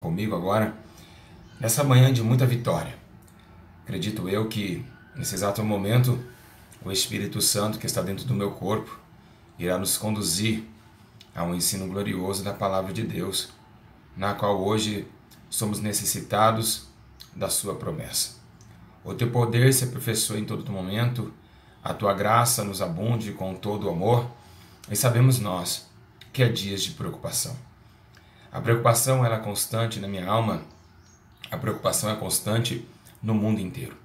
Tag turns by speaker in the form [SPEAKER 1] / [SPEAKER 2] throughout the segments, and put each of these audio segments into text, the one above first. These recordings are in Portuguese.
[SPEAKER 1] comigo agora, nessa manhã de muita vitória. Acredito eu que, nesse exato momento, o Espírito Santo que está dentro do meu corpo irá nos conduzir a um ensino glorioso da Palavra de Deus, na qual hoje somos necessitados da sua promessa. O teu poder se aperfeiçoe em todo momento, a tua graça nos abunde com todo o amor, e sabemos nós que há dias de preocupação. A preocupação ela é constante na minha alma, a preocupação é constante no mundo inteiro.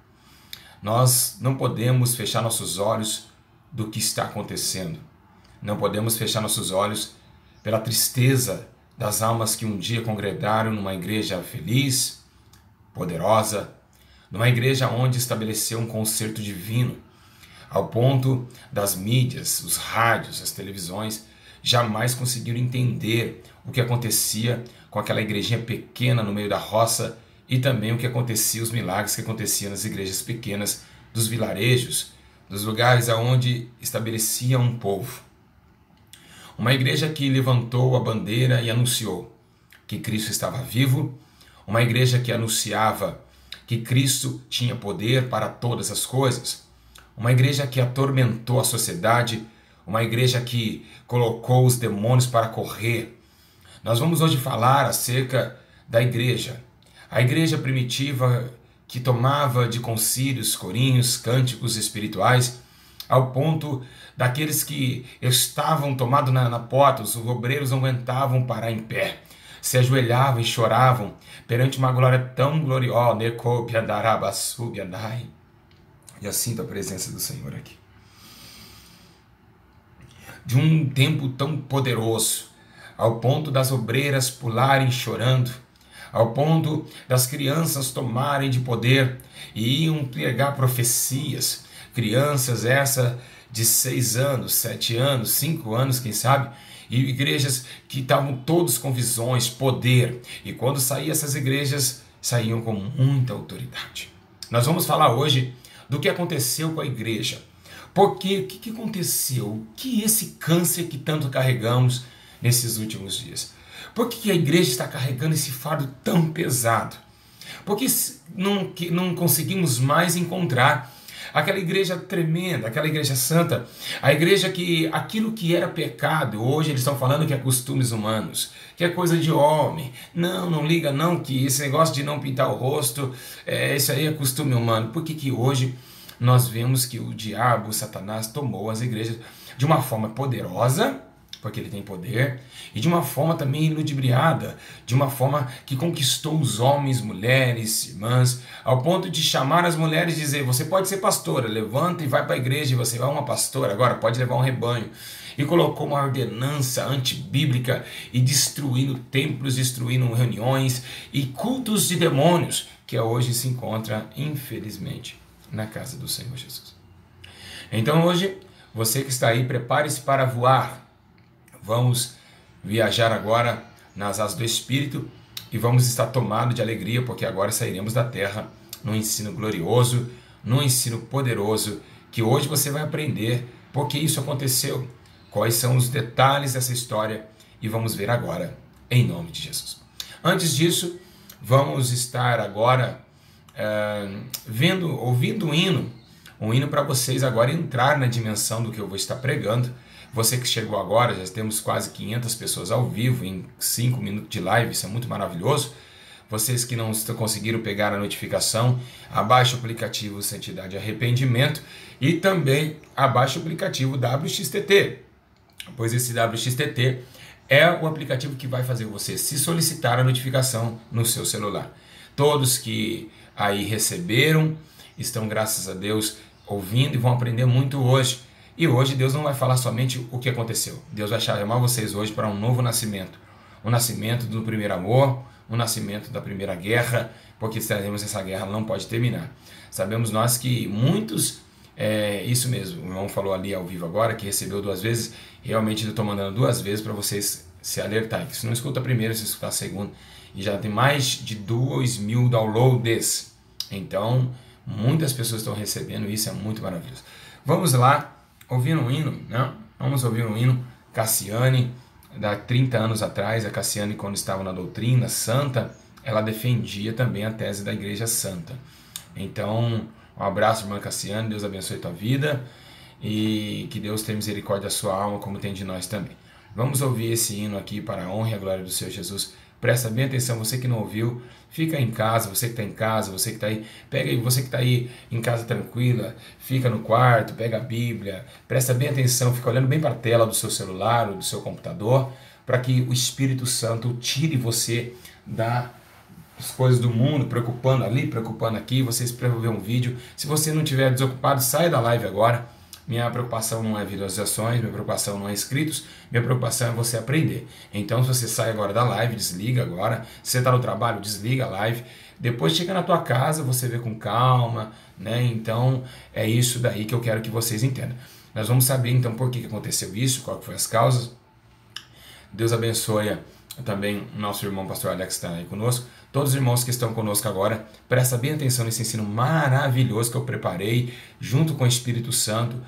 [SPEAKER 1] Nós não podemos fechar nossos olhos do que está acontecendo. Não podemos fechar nossos olhos pela tristeza das almas que um dia congregaram numa igreja feliz, poderosa, numa igreja onde estabeleceu um concerto divino, ao ponto das mídias, os rádios, as televisões, jamais conseguiram entender o que acontecia com aquela igrejinha pequena no meio da roça e também o que acontecia, os milagres que aconteciam nas igrejas pequenas dos vilarejos, dos lugares aonde estabelecia um povo. Uma igreja que levantou a bandeira e anunciou que Cristo estava vivo, uma igreja que anunciava que Cristo tinha poder para todas as coisas, uma igreja que atormentou a sociedade, uma igreja que colocou os demônios para correr. Nós vamos hoje falar acerca da igreja. A igreja primitiva que tomava de concílios, corinhos, cânticos espirituais, ao ponto daqueles que estavam tomados na porta, os obreiros não aguentavam parar em pé, se ajoelhavam e choravam perante uma glória tão gloriosa. E eu sinto a presença do Senhor aqui. De um tempo tão poderoso, ao ponto das obreiras pularem chorando, ao ponto das crianças tomarem de poder e iam pregar profecias, crianças essa de 6 anos, 7 anos, 5 anos, quem sabe, e igrejas que estavam todos com visões, poder, e quando saíam essas igrejas, saíam com muita autoridade. Nós vamos falar hoje do que aconteceu com a igreja. Porque o que aconteceu? O que esse câncer que tanto carregamos nesses últimos dias? Por que a igreja está carregando esse fardo tão pesado? Porque não conseguimos mais encontrar aquela igreja tremenda, aquela igreja santa, a igreja que aquilo que era pecado, hoje eles estão falando que é costumes humanos, que é coisa de homem. Não liga não, que esse negócio de não pintar o rosto, isso aí é costume humano. Por que hoje nós vemos que o diabo, o Satanás, tomou as igrejas de uma forma poderosa, porque ele tem poder, e de uma forma também ludibriada, de uma forma que conquistou os homens, mulheres, irmãs, ao ponto de chamar as mulheres e dizer: você pode ser pastora, levanta e vai para a igreja, e você vai uma pastora, agora pode levar um rebanho. E colocou uma ordenança antibíblica e destruindo templos, destruindo reuniões e cultos de demônios, que hoje se encontra, infelizmente, na casa do Senhor Jesus. Então hoje, você que está aí, prepare-se para voar. Vamos viajar agora nas asas do Espírito e vamos estar tomados de alegria, porque agora sairemos da terra num ensino glorioso, num ensino poderoso, que hoje você vai aprender porque isso aconteceu, quais são os detalhes dessa história, e vamos ver agora, em nome de Jesus. Antes disso, vamos estar agora ouvindo um hino para vocês agora entrar na dimensão do que eu vou estar pregando. Você que chegou agora, já temos quase 500 pessoas ao vivo em 5 minutos de live, isso é muito maravilhoso. Vocês que não conseguiram pegar a notificação, abaixe o aplicativo Santidade e Arrependimento e também abaixe o aplicativo WXTT, pois esse WXTT é o aplicativo que vai fazer você se solicitar a notificação no seu celular. Todos que aí receberam estão, graças a Deus, ouvindo e vão aprender muito hoje. E hoje Deus não vai falar somente o que aconteceu. Deus vai chamar vocês hoje para um novo nascimento. O nascimento do primeiro amor, o nascimento da primeira guerra, porque sabemos que essa guerra não pode terminar. Sabemos nós que muitos, isso mesmo, o irmão falou ali ao vivo agora, que recebeu 2 vezes, realmente eu estou mandando 2 vezes para vocês se alertarem. Se não escuta a primeira, se escutar a segunda, e já tem mais de 2.000 downloads. Então, muitas pessoas estão recebendo, isso é muito maravilhoso. Vamos lá, ouvir um hino, né? Vamos ouvir um hino, Cassiane, há 30 anos atrás, a Cassiane, quando estava na doutrina santa, ela defendia também a tese da Igreja Santa. Então, um abraço, irmã Cassiane, Deus abençoe a tua vida e que Deus tenha misericórdia da sua alma, como tem de nós também. Vamos ouvir esse hino aqui para a honra e a glória do Senhor Jesus. Presta bem atenção, você que não ouviu, fica em casa, você que está em casa, você que está aí, pega aí, você que está aí em casa tranquila, fica no quarto, pega a Bíblia, presta bem atenção, fica olhando bem para a tela do seu celular ou do seu computador, para que o Espírito Santo tire você das coisas do mundo, preocupando ali, preocupando aqui, você escreve ver um vídeo. Se você não estiver desocupado, sai da live agora. Minha preocupação não é visualizações, minha preocupação não é inscritos, minha preocupação é você aprender. Então, se você sai agora da live, desliga agora. Se você está no trabalho, desliga a live. Depois chega na tua casa, você vê com calma, né? Então, é isso daí que eu quero que vocês entendam. Nós vamos saber, então, por que aconteceu isso, qual que foi as causas. Deus abençoe também o nosso irmão pastor Alex que está aí conosco. Todos os irmãos que estão conosco agora, presta bem atenção nesse ensino maravilhoso que eu preparei junto com o Espírito Santo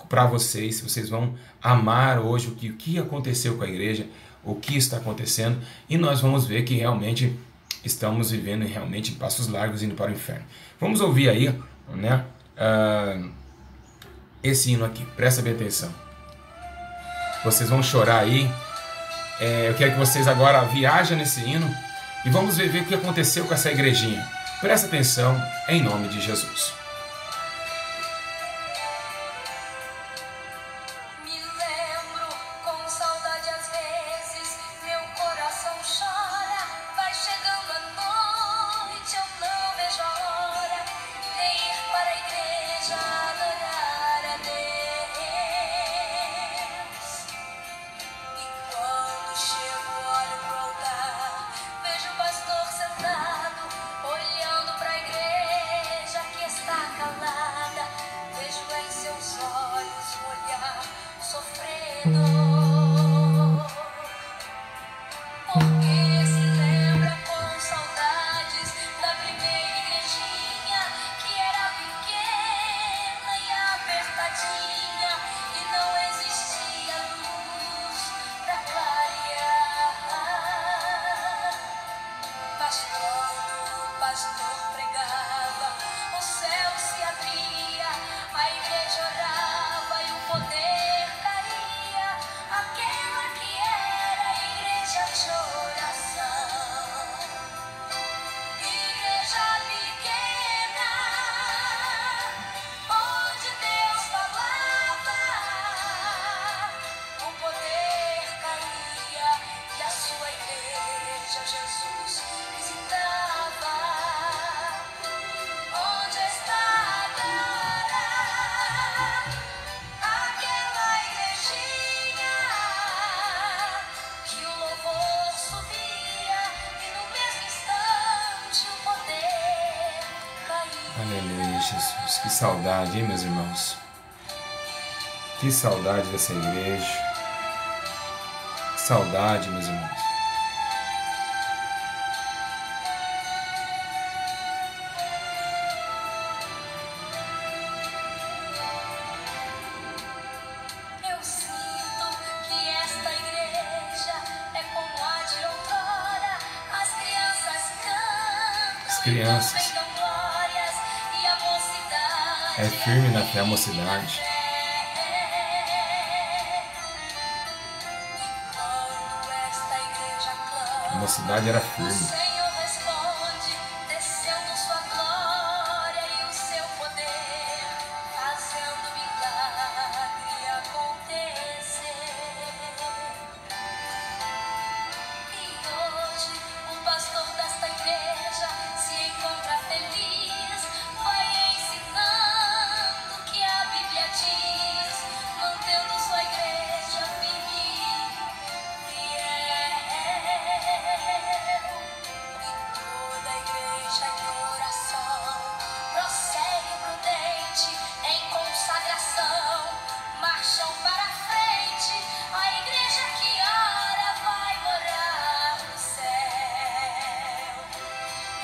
[SPEAKER 1] para vocês. Vocês vão amar hoje o que aconteceu com a igreja, o que está acontecendo, e nós vamos ver que realmente estamos vivendo realmente em passos largos indo para o inferno. Vamos ouvir aí, né, esse hino aqui, presta bem atenção. Vocês vão chorar aí. Eu quero que vocês agora viajem nesse hino e vamos ver o que aconteceu com essa igrejinha. Presta atenção, em nome de Jesus. Aleluia, Jesus. Que saudade, hein, meus irmãos? Que saudade dessa igreja. Que saudade, meus irmãos.
[SPEAKER 2] Eu sinto que esta igreja é como a de outrora. As crianças cantam.
[SPEAKER 1] As crianças. É firme na fé a mocidade. A mocidade era firme.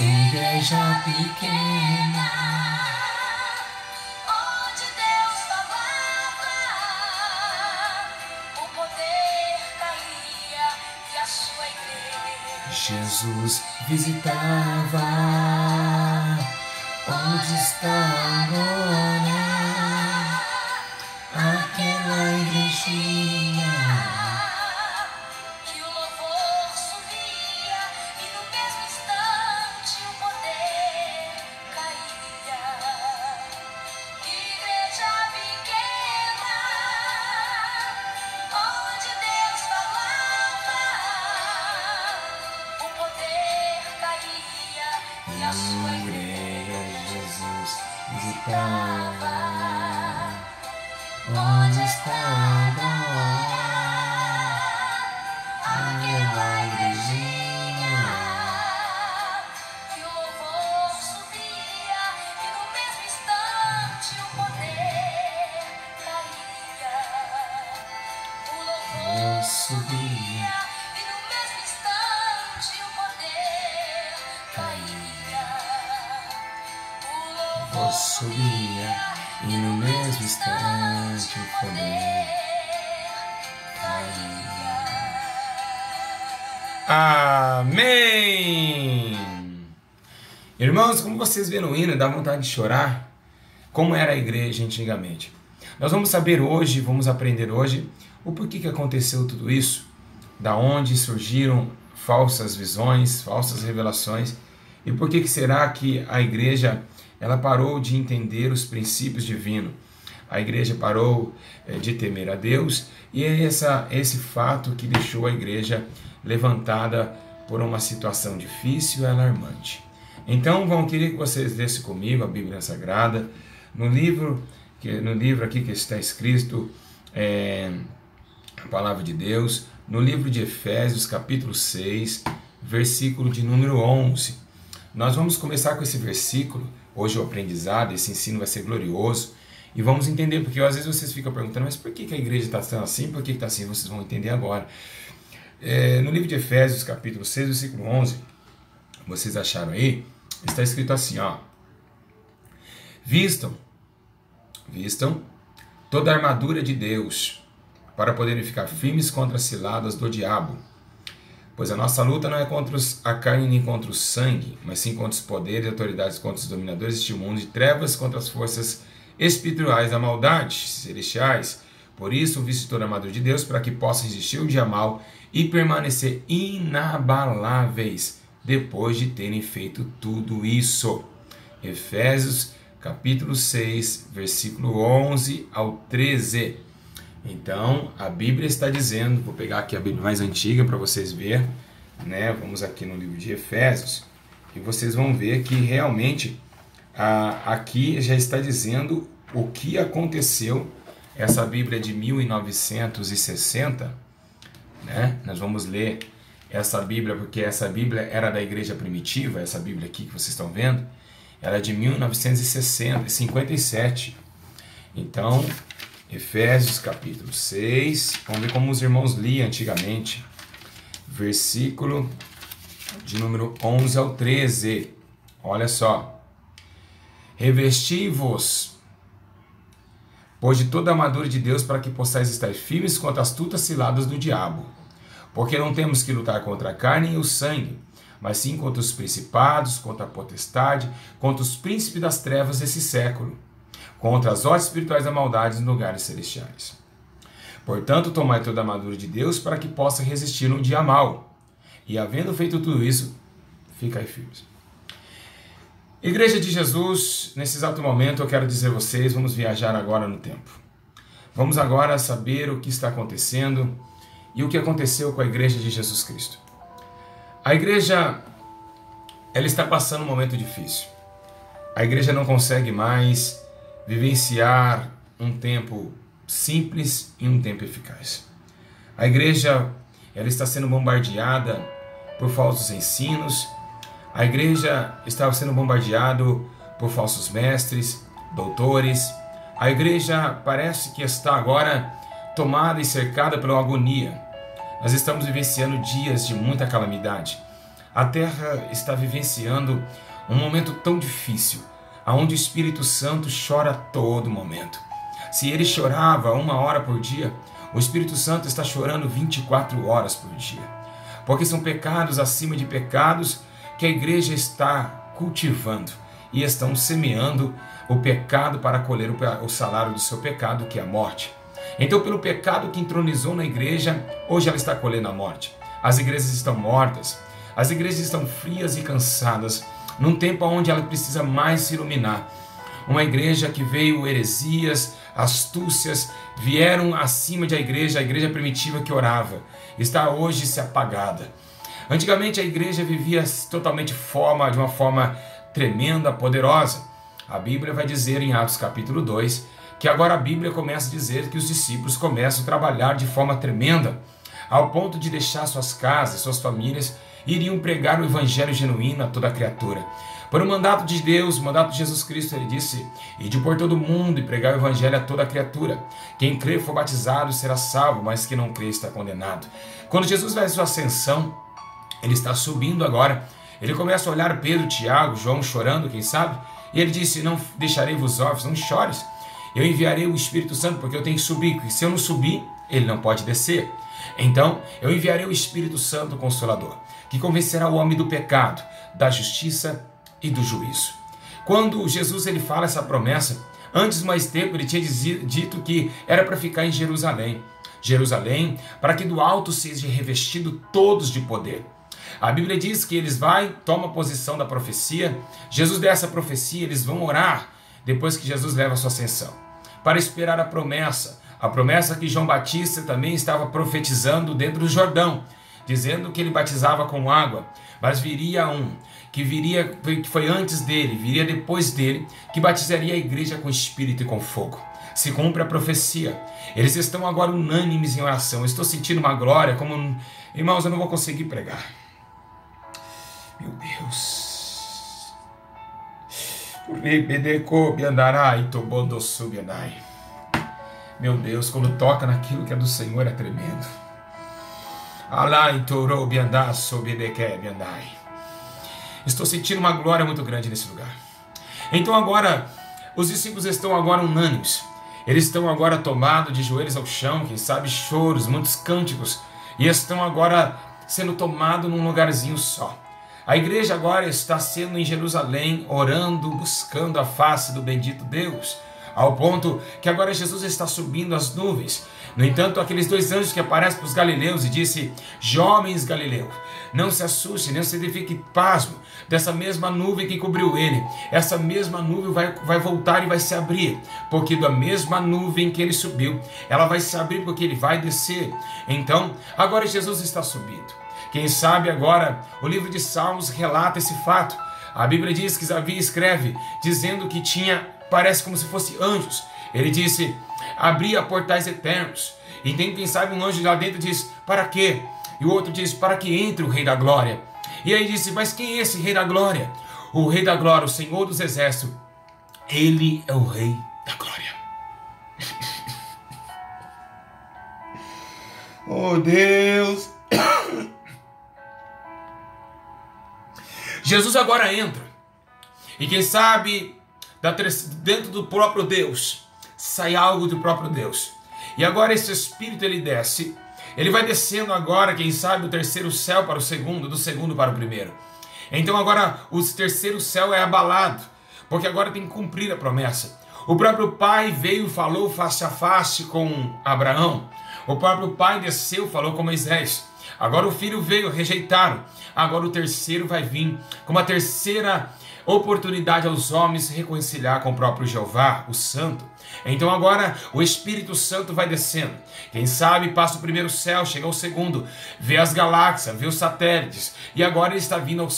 [SPEAKER 1] Igreja pequena,
[SPEAKER 2] onde Deus falava, o poder caía e a sua igreja
[SPEAKER 1] Jesus visitava. Onde está agora aquela igrejinha?
[SPEAKER 2] Que o louvor subia e no mesmo instante o poder caía. Igreja pequena, onde Deus falava, o poder caía e a sua igreja
[SPEAKER 1] Jesus visitava.
[SPEAKER 2] onde está agora aquela igrejinha? Que o louvor subia e no mesmo instante o poder caía. O louvor subia e no mesmo instante o poder caía. O louvor
[SPEAKER 1] Subia e no mesmo instante o poder
[SPEAKER 2] caía.
[SPEAKER 1] Amém! Irmãos, como vocês viram no hino, dá vontade de chorar. Como era a igreja antigamente. Nós vamos saber hoje, vamos aprender hoje o porquê que aconteceu tudo isso, da onde surgiram falsas visões, falsas revelações, e por que será que a igreja ela parou de entender os princípios divinos. A igreja parou de temer a Deus, e é esse fato que deixou a igreja levantada por uma situação difícil e alarmante. Então, queria que vocês lessem comigo a Bíblia Sagrada, no livro aqui que está escrito a Palavra de Deus, no livro de Efésios, capítulo 6, versículo de número 11. Nós vamos começar com esse versículo. Hoje o aprendizado, esse ensino vai ser glorioso, e vamos entender, porque às vezes vocês ficam perguntando, mas por que a igreja está sendo assim, por que está assim? Vocês vão entender agora. No livro de Efésios, capítulo 6, versículo 11, vocês acharam aí? Está escrito assim, ó: Vistam toda a armadura de Deus, para poderem ficar firmes contra as ciladas do diabo. Pois a nossa luta não é contra a carne nem contra o sangue, mas sim contra os poderes e autoridades, contra os dominadores deste mundo de trevas, contra as forças espirituais da maldade celestiais. Por isso, viste toda a armadura de Deus, para que possa resistir o dia mal e permanecer inabaláveis, depois de terem feito tudo isso. Efésios, capítulo 6, versículo 11 ao 13. Então, a Bíblia está dizendo, vou pegar aqui a Bíblia mais antiga para vocês verem, né? Vamos aqui no livro de Efésios, e vocês vão ver que realmente aqui já está dizendo o que aconteceu. Essa Bíblia de 1960, né? Nós vamos ler essa Bíblia, porque essa Bíblia era da igreja primitiva, essa Bíblia aqui que vocês estão vendo, ela é de 1957. Então, Efésios capítulo 6, vamos ver como os irmãos liam antigamente, versículo de número 11 ao 13, olha só: Revesti-vos, pois de toda a armadura de Deus, para que possais estar firmes contra as astutas ciladas do diabo, porque não temos que lutar contra a carne e o sangue, mas sim contra os principados, contra a potestade, contra os príncipes das trevas desse século, contra as hostes espirituais da maldade nos lugares celestiais. Portanto, tomai toda a armadura de Deus, para que possa resistir no dia mau, e havendo feito tudo isso, ficai firmes. Igreja de Jesus, nesse exato momento eu quero dizer a vocês, vamos viajar agora no tempo. Vamos agora saber o que está acontecendo e o que aconteceu com a igreja de Jesus Cristo. A igreja, ela está passando um momento difícil. A igreja não consegue mais vivenciar um tempo simples e um tempo eficaz. A igreja, ela está sendo bombardeada por falsos ensinos. A igreja está sendo bombardeada por falsos mestres, doutores. A igreja parece que está agora tomada e cercada pela agonia. Nós estamos vivenciando dias de muita calamidade. A terra está vivenciando um momento tão difícil, onde o Espírito Santo chora a todo momento. Se ele chorava 1 hora por dia, o Espírito Santo está chorando 24 horas por dia. porque são pecados acima de pecados que a igreja está cultivando e estão semeando o pecado para colher o salário do seu pecado, que é a morte. Então, pelo pecado que entronizou na igreja, hoje ela está colhendo a morte. As igrejas estão mortas, as igrejas estão frias e cansadas, num tempo onde ela precisa mais se iluminar. Uma igreja que veio heresias, astúcias, vieram acima da igreja, a igreja primitiva que orava, está hoje se apagada. Antigamente a igreja vivia totalmente de uma forma tremenda, poderosa. A Bíblia vai dizer em Atos capítulo 2, que agora a Bíblia começa a dizer que os discípulos começam a trabalhar de forma tremenda, ao ponto de deixar suas casas, suas famílias, e iriam pregar o evangelho genuíno a toda criatura. Por um mandato de Deus, o mandato de Jesus Cristo, ele disse: ide por todo mundo e pregar o evangelho a toda criatura. Quem crê e for batizado será salvo, mas quem não crê está condenado. Quando Jesus faz sua ascensão, ele está subindo agora. Ele começa a olhar Pedro, Tiago, João chorando, quem sabe? E ele disse: não deixarei vos órfãos, não chores. Eu enviarei o Espírito Santo, porque eu tenho que subir. E se eu não subir, ele não pode descer. Então, eu enviarei o Espírito Santo Consolador, que convencerá o homem do pecado, da justiça e do juízo. Quando Jesus ele fala essa promessa, antes mais tempo ele tinha dito que era para ficar em Jerusalém. Jerusalém, para que do alto seja revestido todos de poder. A Bíblia diz que eles tomam a posição da profecia. Jesus dá essa profecia, eles vão orar depois que Jesus leva a sua ascensão, para esperar a promessa que João Batista também estava profetizando dentro do Jordão, dizendo que ele batizava com água, mas viria um, que foi antes dele, viria depois dele, que batizaria a igreja com espírito e com fogo. Se cumpre a profecia. Eles estão agora unânimes em oração. Eu estou sentindo uma glória, como... Irmãos, eu não vou conseguir pregar. Meu Deus. Meu Deus, quando toca naquilo que é do Senhor é tremendo. Estou sentindo uma glória muito grande nesse lugar. Então agora, os discípulos estão agora unânimes. Eles estão agora tomados de joelhos ao chão, quem sabe choros, muitos cânticos, e estão agora sendo tomados num lugarzinho só. A igreja agora está sendo em Jerusalém, orando, buscando a face do bendito Deus, ao ponto que agora Jesus está subindo as nuvens. No entanto, aqueles dois anjos que aparecem para os galileus e disse: jovens galileus, não se assustem, não se fiquem pasmo dessa mesma nuvem que cobriu ele. Essa mesma nuvem vai voltar e vai se abrir, porque da mesma nuvem que ele subiu, ela vai se abrir porque ele vai descer. Então, agora Jesus está subindo. Quem sabe agora o livro de Salmos relata esse fato. A Bíblia diz que Davi escreve dizendo que parece como se fosse anjos. Ele disse: abria portais eternos. E tem quem sabe um anjo lá dentro diz: para quê? E o outro diz: para que entre o Rei da Glória. E aí disse: mas quem é esse Rei da Glória? O Rei da Glória, o Senhor dos Exércitos. Ele é o Rei da Glória. Oh Deus! Jesus agora entra. E quem sabe dentro do próprio Deus sai algo do próprio Deus. E agora esse Espírito ele desce. Ele vai descendo agora, quem sabe, do terceiro céu para o segundo, do segundo para o primeiro. Então agora o terceiro céu é abalado, porque agora tem que cumprir a promessa. O próprio Pai veio e falou face a face com Abraão. O próprio Pai desceu e falou com Moisés. Agora o Filho veio, rejeitaram. Agora o terceiro vai vir com uma terceira oportunidade aos homens se reconciliar com o próprio Jeová, o Santo. Então agora o Espírito Santo vai descendo. Quem sabe passa o primeiro céu, chega ao segundo, vê as galáxias, vê os satélites. E agora ele está vindo ao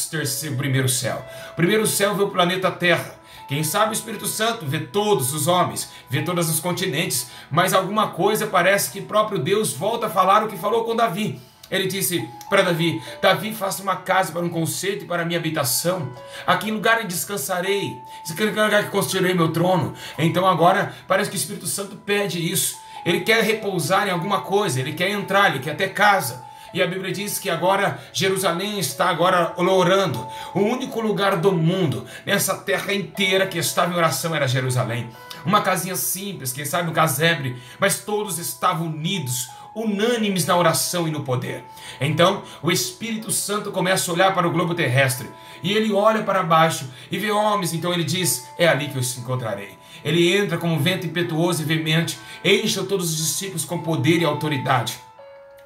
[SPEAKER 1] primeiro céu. O primeiro céu vê o planeta Terra. Quem sabe o Espírito Santo vê todos os homens, vê todos os continentes. Mas alguma coisa parece que próprio Deus volta a falar o que falou com Davi. Ele disse para Davi: Davi, faça uma casa para um concerto e para a minha habitação. Aqui em lugar eu descansarei. Aqui em lugar que construirei meu trono. Então agora parece que o Espírito Santo pede isso. Ele quer repousar em alguma coisa. Ele quer entrar, ele quer ter casa. E a Bíblia diz que agora Jerusalém está agora orando. O único lugar do mundo, nessa terra inteira que estava em oração era Jerusalém. Uma casinha simples, quem sabe um casebre, mas todos estavam unidos, unânimes na oração e no poder. Então o Espírito Santo começa a olhar para o globo terrestre e ele olha para baixo e vê homens. Então ele diz: é ali que eu os encontrarei. Ele entra como um vento impetuoso e veemente, enche todos os discípulos com poder e autoridade.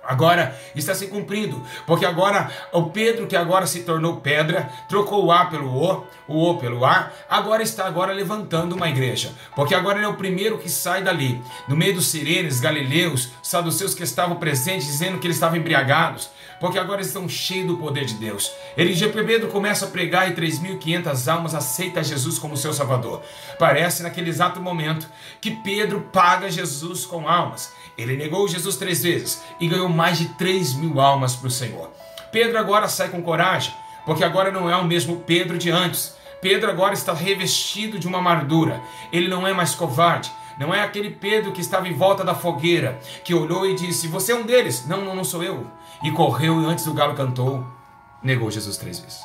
[SPEAKER 1] Agora está se cumprindo, porque agora o Pedro, que agora se tornou pedra, trocou o A pelo o pelo A, agora está levantando uma igreja, porque agora ele é o primeiro que sai dali, no meio dos sirenes, galileus, saduceus que estavam presentes, dizendo que eles estavam embriagados, porque agora eles estão cheios do poder de Deus. Pedro começa a pregar e 3.500 almas aceitam Jesus como seu Salvador. Parece naquele exato momento que Pedro paga Jesus com almas. Ele negou Jesus 3 vezes e ganhou mais de 3.000 almas para o Senhor. Pedro agora sai com coragem, porque agora não é o mesmo Pedro de antes. Pedro agora está revestido de uma armadura. Ele não é mais covarde. Não é aquele Pedro que estava em volta da fogueira, que olhou e disse: você é um deles. Não sou eu. E correu e antes do galo cantou, negou Jesus 3 vezes.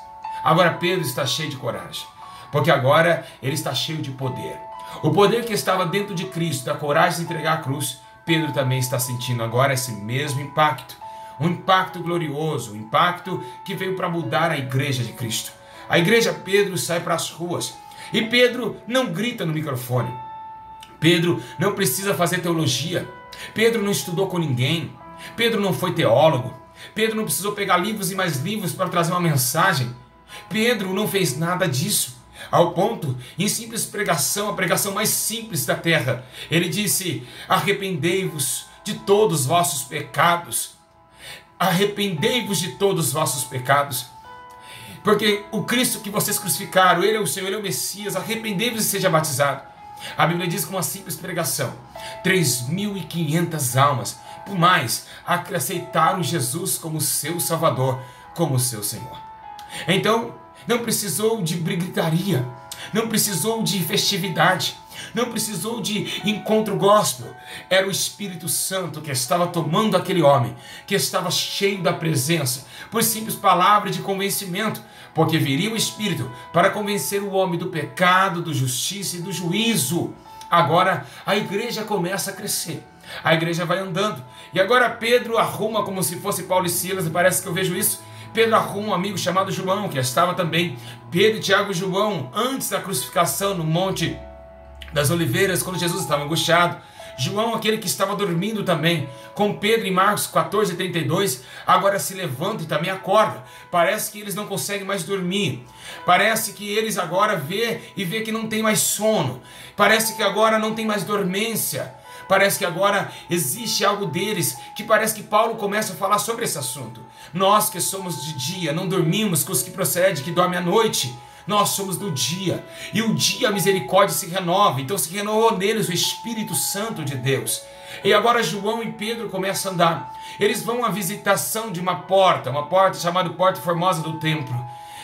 [SPEAKER 1] Agora Pedro está cheio de coragem, porque agora ele está cheio de poder. O poder que estava dentro de Cristo, da coragem de entregar a cruz, Pedro também está sentindo agora esse mesmo impacto. Um impacto glorioso, um impacto que veio para mudar a igreja de Cristo. A igreja Pedro sai para as ruas. E Pedro não grita no microfone. Pedro não precisa fazer teologia. Pedro não estudou com ninguém. Pedro não foi teólogo. Pedro não precisou pegar livros e mais livros para trazer uma mensagem. Pedro não fez nada disso. Ao ponto, em simples pregação, a pregação mais simples da terra, ele disse: arrependei-vos de todos os vossos pecados. Arrependei-vos de todos os vossos pecados. Porque o Cristo que vocês crucificaram, Ele é o Senhor, Ele é o Messias. Arrependei-vos e seja batizado. A Bíblia diz que uma simples pregação, 3.500 almas, por mais, aceitaram Jesus como seu Salvador, como seu Senhor. Então, não precisou de gritaria, não precisou de festividade, não precisou de encontro gospel. Era o Espírito Santo que estava tomando aquele homem, que estava cheio da presença, por simples palavra de convencimento, porque viria o Espírito para convencer o homem do pecado, da justiça e do juízo. Agora a igreja começa a crescer, a igreja vai andando, e agora Pedro arruma, como se fosse Paulo e Silas, e parece que eu vejo isso. Pedro arruma um amigo chamado João, que estava também, Pedro, Tiago e João, antes da crucificação no Monte das Oliveiras, quando Jesus estava angustiado. João, aquele que estava dormindo também, com Pedro em Marcos 14:32, agora se levanta e também acorda. Parece que eles não conseguem mais dormir. Parece que eles agora vê que não tem mais sono. Parece que agora não tem mais dormência. Parece que agora existe algo deles, que parece que Paulo começa a falar sobre esse assunto. Nós que somos de dia, não dormimos com os que procedem, que dormem à noite. Nós somos do dia, e o dia a misericórdia se renova, então se renovou neles o Espírito Santo de Deus. E agora João e Pedro começam a andar. Eles vão à visitação de uma porta chamada Porta Formosa do Templo.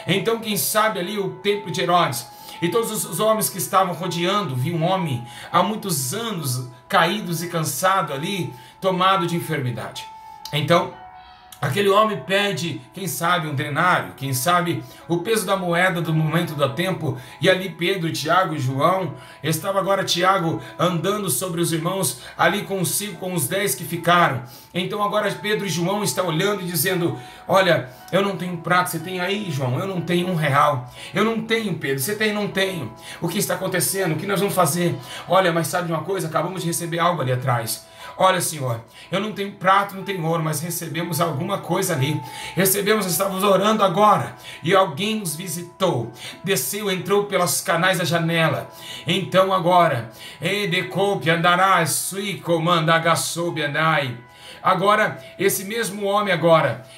[SPEAKER 1] Então quem sabe ali o Templo de Herodes. E todos os homens que estavam rodeando, viam um homem há muitos anos caídos e cansado ali, tomado de enfermidade. Então aquele homem pede, quem sabe, um denário, quem sabe o peso da moeda do momento do tempo. E ali Pedro, Tiago e João, estava agora Tiago andando sobre os irmãos, ali consigo com os 10 que ficaram. Então agora Pedro e João estão olhando e dizendo: olha, eu não tenho prato, você tem aí, João? Eu não tenho R$1. Eu não tenho, Pedro, você tem? Não tenho. O que está acontecendo? O que nós vamos fazer? Olha, mas sabe de uma coisa? Acabamos de receber algo ali atrás. Olha, Senhor, eu não tenho prato, não tenho ouro, mas recebemos alguma coisa ali. Estávamos orando agora, e alguém nos visitou, desceu, entrou pelos canais da janela. Então agora, agora, esse mesmo homem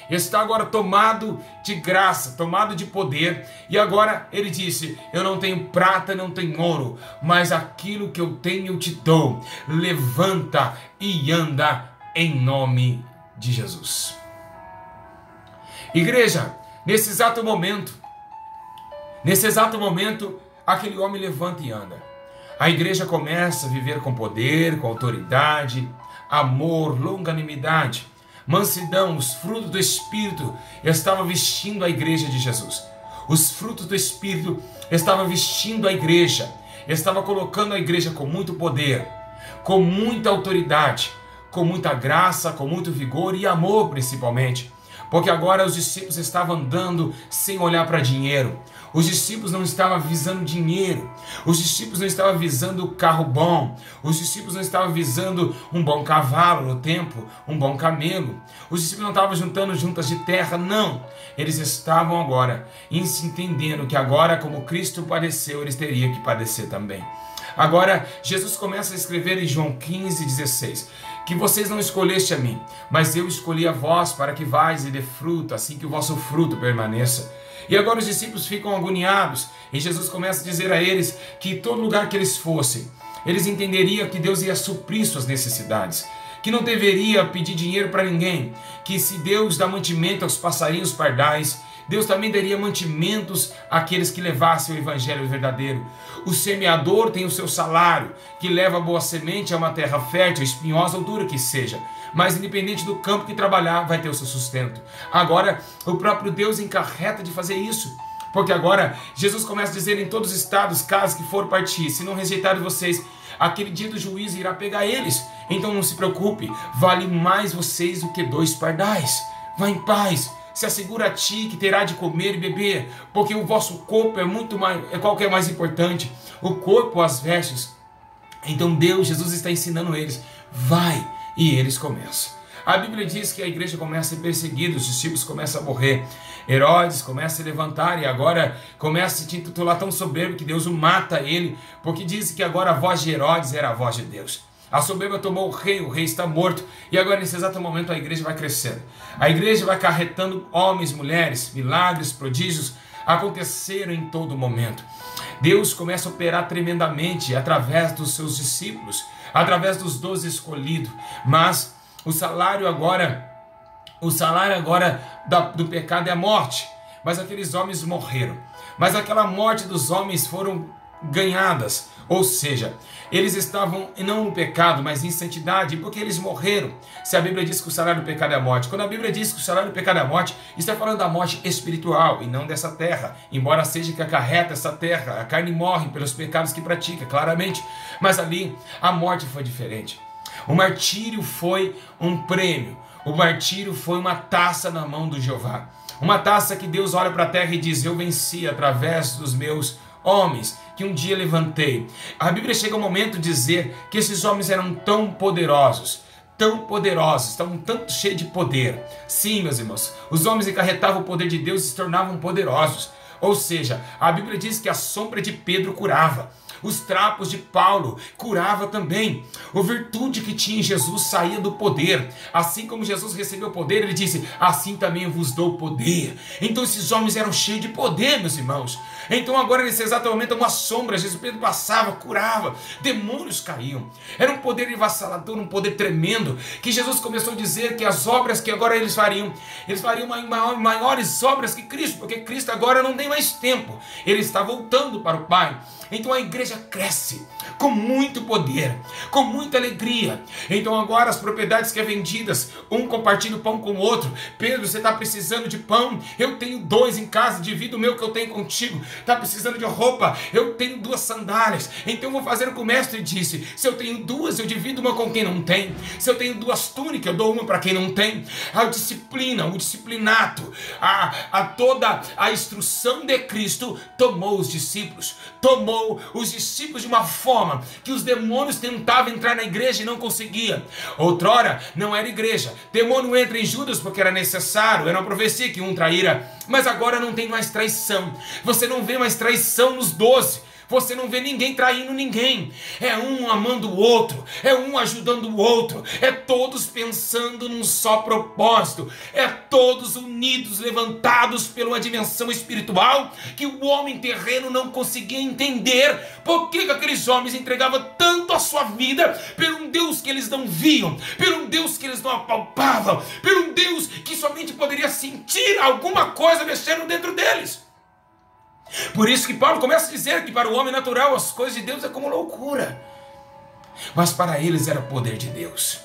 [SPEAKER 1] está tomado de graça, tomado de poder, e agora ele disse: eu não tenho prata, não tenho ouro, mas aquilo que eu tenho eu te dou. Levanta e anda em nome de Jesus. Igreja, nesse exato momento, aquele homem levanta e anda. A igreja começa a viver com poder, com autoridade, amor, longanimidade, mansidão. Os frutos do Espírito estavam vestindo a igreja de Jesus. Os frutos do Espírito estavam vestindo a igreja, estava colocando a igreja com muito poder, com muita autoridade, com muita graça, com muito vigor e amor principalmente. Porque agora os discípulos estavam andando sem olhar para dinheiro. Os discípulos não estavam visando dinheiro. Os discípulos não estavam visando carro bom. Os discípulos não estavam visando um bom cavalo no tempo, um bom camelo. Os discípulos não estavam juntando juntas de terra, não. Eles estavam agora entendendo que agora, como Cristo padeceu, eles teriam que padecer também. Agora, Jesus começa a escrever em João 15:16, que vocês não escolheste a mim, mas eu escolhi a vós para que vais e dê fruto, assim que o vosso fruto permaneça. E agora os discípulos ficam agoniados, e Jesus começa a dizer a eles que em todo lugar que eles fossem, eles entenderiam que Deus ia suprir suas necessidades, que não deveria pedir dinheiro para ninguém, que se Deus dá mantimento aos passarinhos pardais, Deus também daria mantimentos àqueles que levassem o evangelho verdadeiro. O semeador tem o seu salário, que leva a boa semente a uma terra fértil, espinhosa ou dura que seja. Mas independente do campo que trabalhar, vai ter o seu sustento. Agora, o próprio Deus encarreta de fazer isso. Porque agora, Jesus começa a dizer em todos os estados, casas que for partir, se não rejeitarem vocês, aquele dia do juízo irá pegar eles. Então não se preocupe, vale mais vocês do que 2 pardais. Vá em paz. Se assegura a ti que terá de comer e beber, porque o vosso corpo é muito mais, qual que é mais importante? O corpo, as vestes. Então Jesus está ensinando eles, vai, e eles começam. A Bíblia diz que a igreja começa a ser perseguida, os discípulos começam a morrer, Herodes começa a se levantar e agora começa a se intitular tão soberbo que Deus o mata ele, porque diz que agora a voz de Herodes era a voz de Deus. A soberba tomou o rei está morto, e agora nesse exato momento a igreja vai crescendo. A igreja vai acarretando homens, mulheres, milagres, prodígios aconteceram em todo momento. Deus começa a operar tremendamente através dos seus discípulos, através dos 12 escolhidos, mas o salário agora do pecado é a morte. Mas aqueles homens morreram, mas aquela morte dos homens foram ganhadas, ou seja, eles estavam não no pecado, mas em santidade, porque eles morreram. Se a Bíblia diz que o salário do pecado é a morte, quando a Bíblia diz que o salário do pecado é a morte, está falando da morte espiritual e não dessa terra, embora seja que acarreta essa terra, a carne morre pelos pecados que pratica, claramente, mas ali a morte foi diferente. O martírio foi um prêmio, o martírio foi uma taça na mão do Jeová, uma taça que Deus olha para a terra e diz, eu venci através dos meus homens que um dia levantei. A Bíblia chega ao momento de dizer que esses homens eram tão poderosos, estavam tanto cheios de poder. Sim, meus irmãos, os homens encarretavam o poder de Deus e se tornavam poderosos. Ou seja, a Bíblia diz que a sombra de Pedro curava. Os trapos de Paulo curava também. A virtude que tinha em Jesus saía do poder. Assim como Jesus recebeu poder, ele disse, assim também eu vos dou poder. Então esses homens eram cheios de poder, meus irmãos. Então agora nesse exato momento uma sombra, Jesus Pedro passava, curava, demônios caíam. Era um poder avassalador, um poder tremendo, que Jesus começou a dizer que as obras que agora eles fariam maiores obras que Cristo, porque Cristo agora não tem mais tempo, ele está voltando para o Pai. Então a igreja cresce com muito poder, com muita alegria. Então agora as propriedades que é vendidas, um compartilha o pão com o outro. Pedro, você está precisando de pão? Eu tenho 2 em casa, divido o meu que eu tenho contigo. Está precisando de roupa? Eu tenho 2 sandálias. Então eu vou fazer o que o mestre disse. Se eu tenho 2, eu divido uma com quem não tem. Se eu tenho 2 túnicas, eu dou uma para quem não tem. A disciplina, o disciplinato, toda a instrução de Cristo tomou os discípulos, tomou os discípulos de uma forma que os demônios tentavam entrar na igreja e não conseguiam. Outrora não era igreja, demônio entra em Judas porque era necessário, era uma profecia que um traíra, mas agora não tem mais traição. Você não vê mais traição nos 12. Você não vê ninguém traindo ninguém. É um amando o outro, é um ajudando o outro, é todos pensando num só propósito, é todos unidos, levantados pela dimensão espiritual que o homem terreno não conseguia entender. Por que aqueles homens entregavam tanto a sua vida por um Deus que eles não viam, por um Deus que eles não apalpavam, por um Deus que somente poderia sentir alguma coisa mexendo dentro deles? Por isso que Paulo começa a dizer que para o homem natural as coisas de Deus é como loucura, mas para eles era poder de Deus.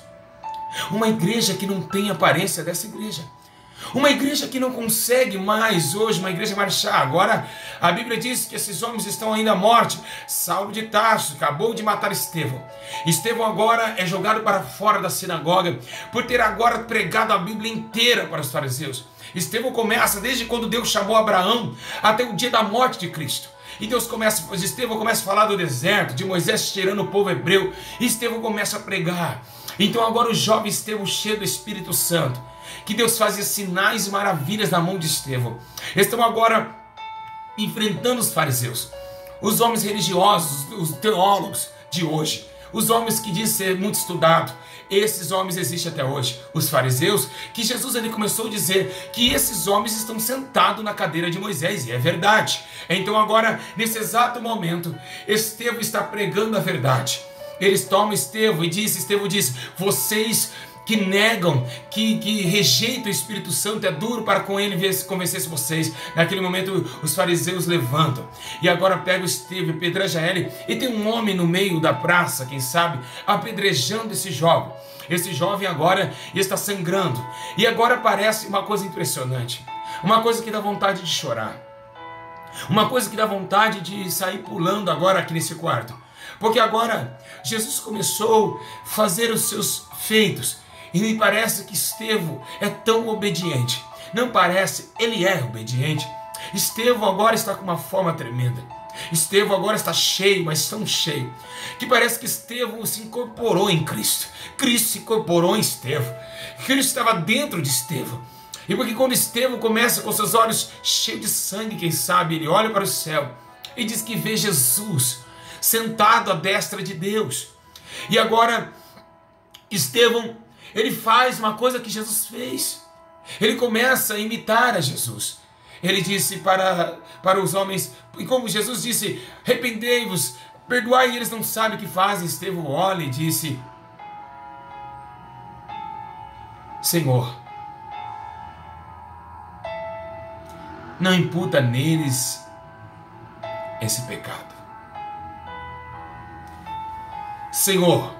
[SPEAKER 1] Uma igreja que não tem aparência dessa igreja, Uma igreja que não consegue mais hoje, uma igreja marchar. Agora a Bíblia diz que esses homens estão ainda à morte. Saulo de Tarso acabou de matar Estevão. Estevão agora é jogado para fora da sinagoga por ter agora pregado a Bíblia inteira para os fariseus. Estevão começa desde quando Deus chamou Abraão até o dia da morte de Cristo. E Estevão começa a falar do deserto, de Moisés tirando o povo hebreu. E Estevão começa a pregar. Então agora o jovem Estevão, cheio do Espírito Santo, que Deus fazia sinais e maravilhas na mão de Estevão, estão agora enfrentando os fariseus, os homens religiosos, os teólogos de hoje, os homens que dizem ser muito estudado. Esses homens existem até hoje, os fariseus, que Jesus ele começou a dizer que esses homens estão sentados na cadeira de Moisés, e é verdade. Então agora, nesse exato momento, Estevão está pregando a verdade. Eles tomam Estevão diz, vocês que negam, que rejeitam o Espírito Santo, é duro para com ele convencer vocês. Naquele momento os fariseus levantam e agora pegam Estevão, apedreja ele, e tem um homem no meio da praça, quem sabe, apedrejando esse jovem. Esse jovem agora está sangrando, e agora aparece uma coisa impressionante, uma coisa que dá vontade de chorar, uma coisa que dá vontade de sair pulando agora aqui nesse quarto, porque agora Jesus começou a fazer os seus feitos. E me parece que Estevão é tão obediente. Não parece, ele é obediente. Estevão agora está com uma forma tremenda. Estevão agora está cheio, mas tão cheio, que parece que Estevão se incorporou em Cristo. Cristo se incorporou em Estevão. Cristo estava dentro de Estevão. E porque quando Estevão começa com seus olhos cheios de sangue, quem sabe, ele olha para o céu e diz que vê Jesus sentado à destra de Deus. E agora Estevão, ele faz uma coisa que Jesus fez. Ele começa a imitar a Jesus. Ele disse para os homens, e como Jesus disse, arrependei-vos, perdoai, eles não sabem o que fazem. Estevão olha e disse, Senhor, não imputa neles esse pecado. Senhor,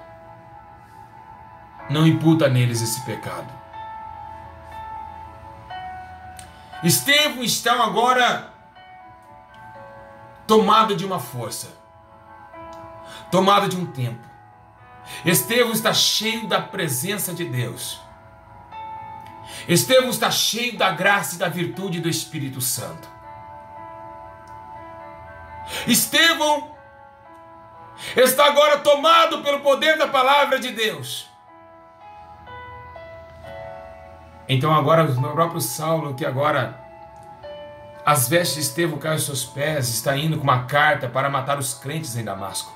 [SPEAKER 1] não imputa neles esse pecado. Estevão está agora tomado de uma força, tomado de um tempo. Estevão está cheio da presença de Deus. Estevão está cheio da graça e da virtude do Espírito Santo. Estevão está agora tomado pelo poder da palavra de Deus. Então agora o próprio Saulo, que agora as vestes de Estevão caem aos seus pés, está indo com uma carta para matar os crentes em Damasco.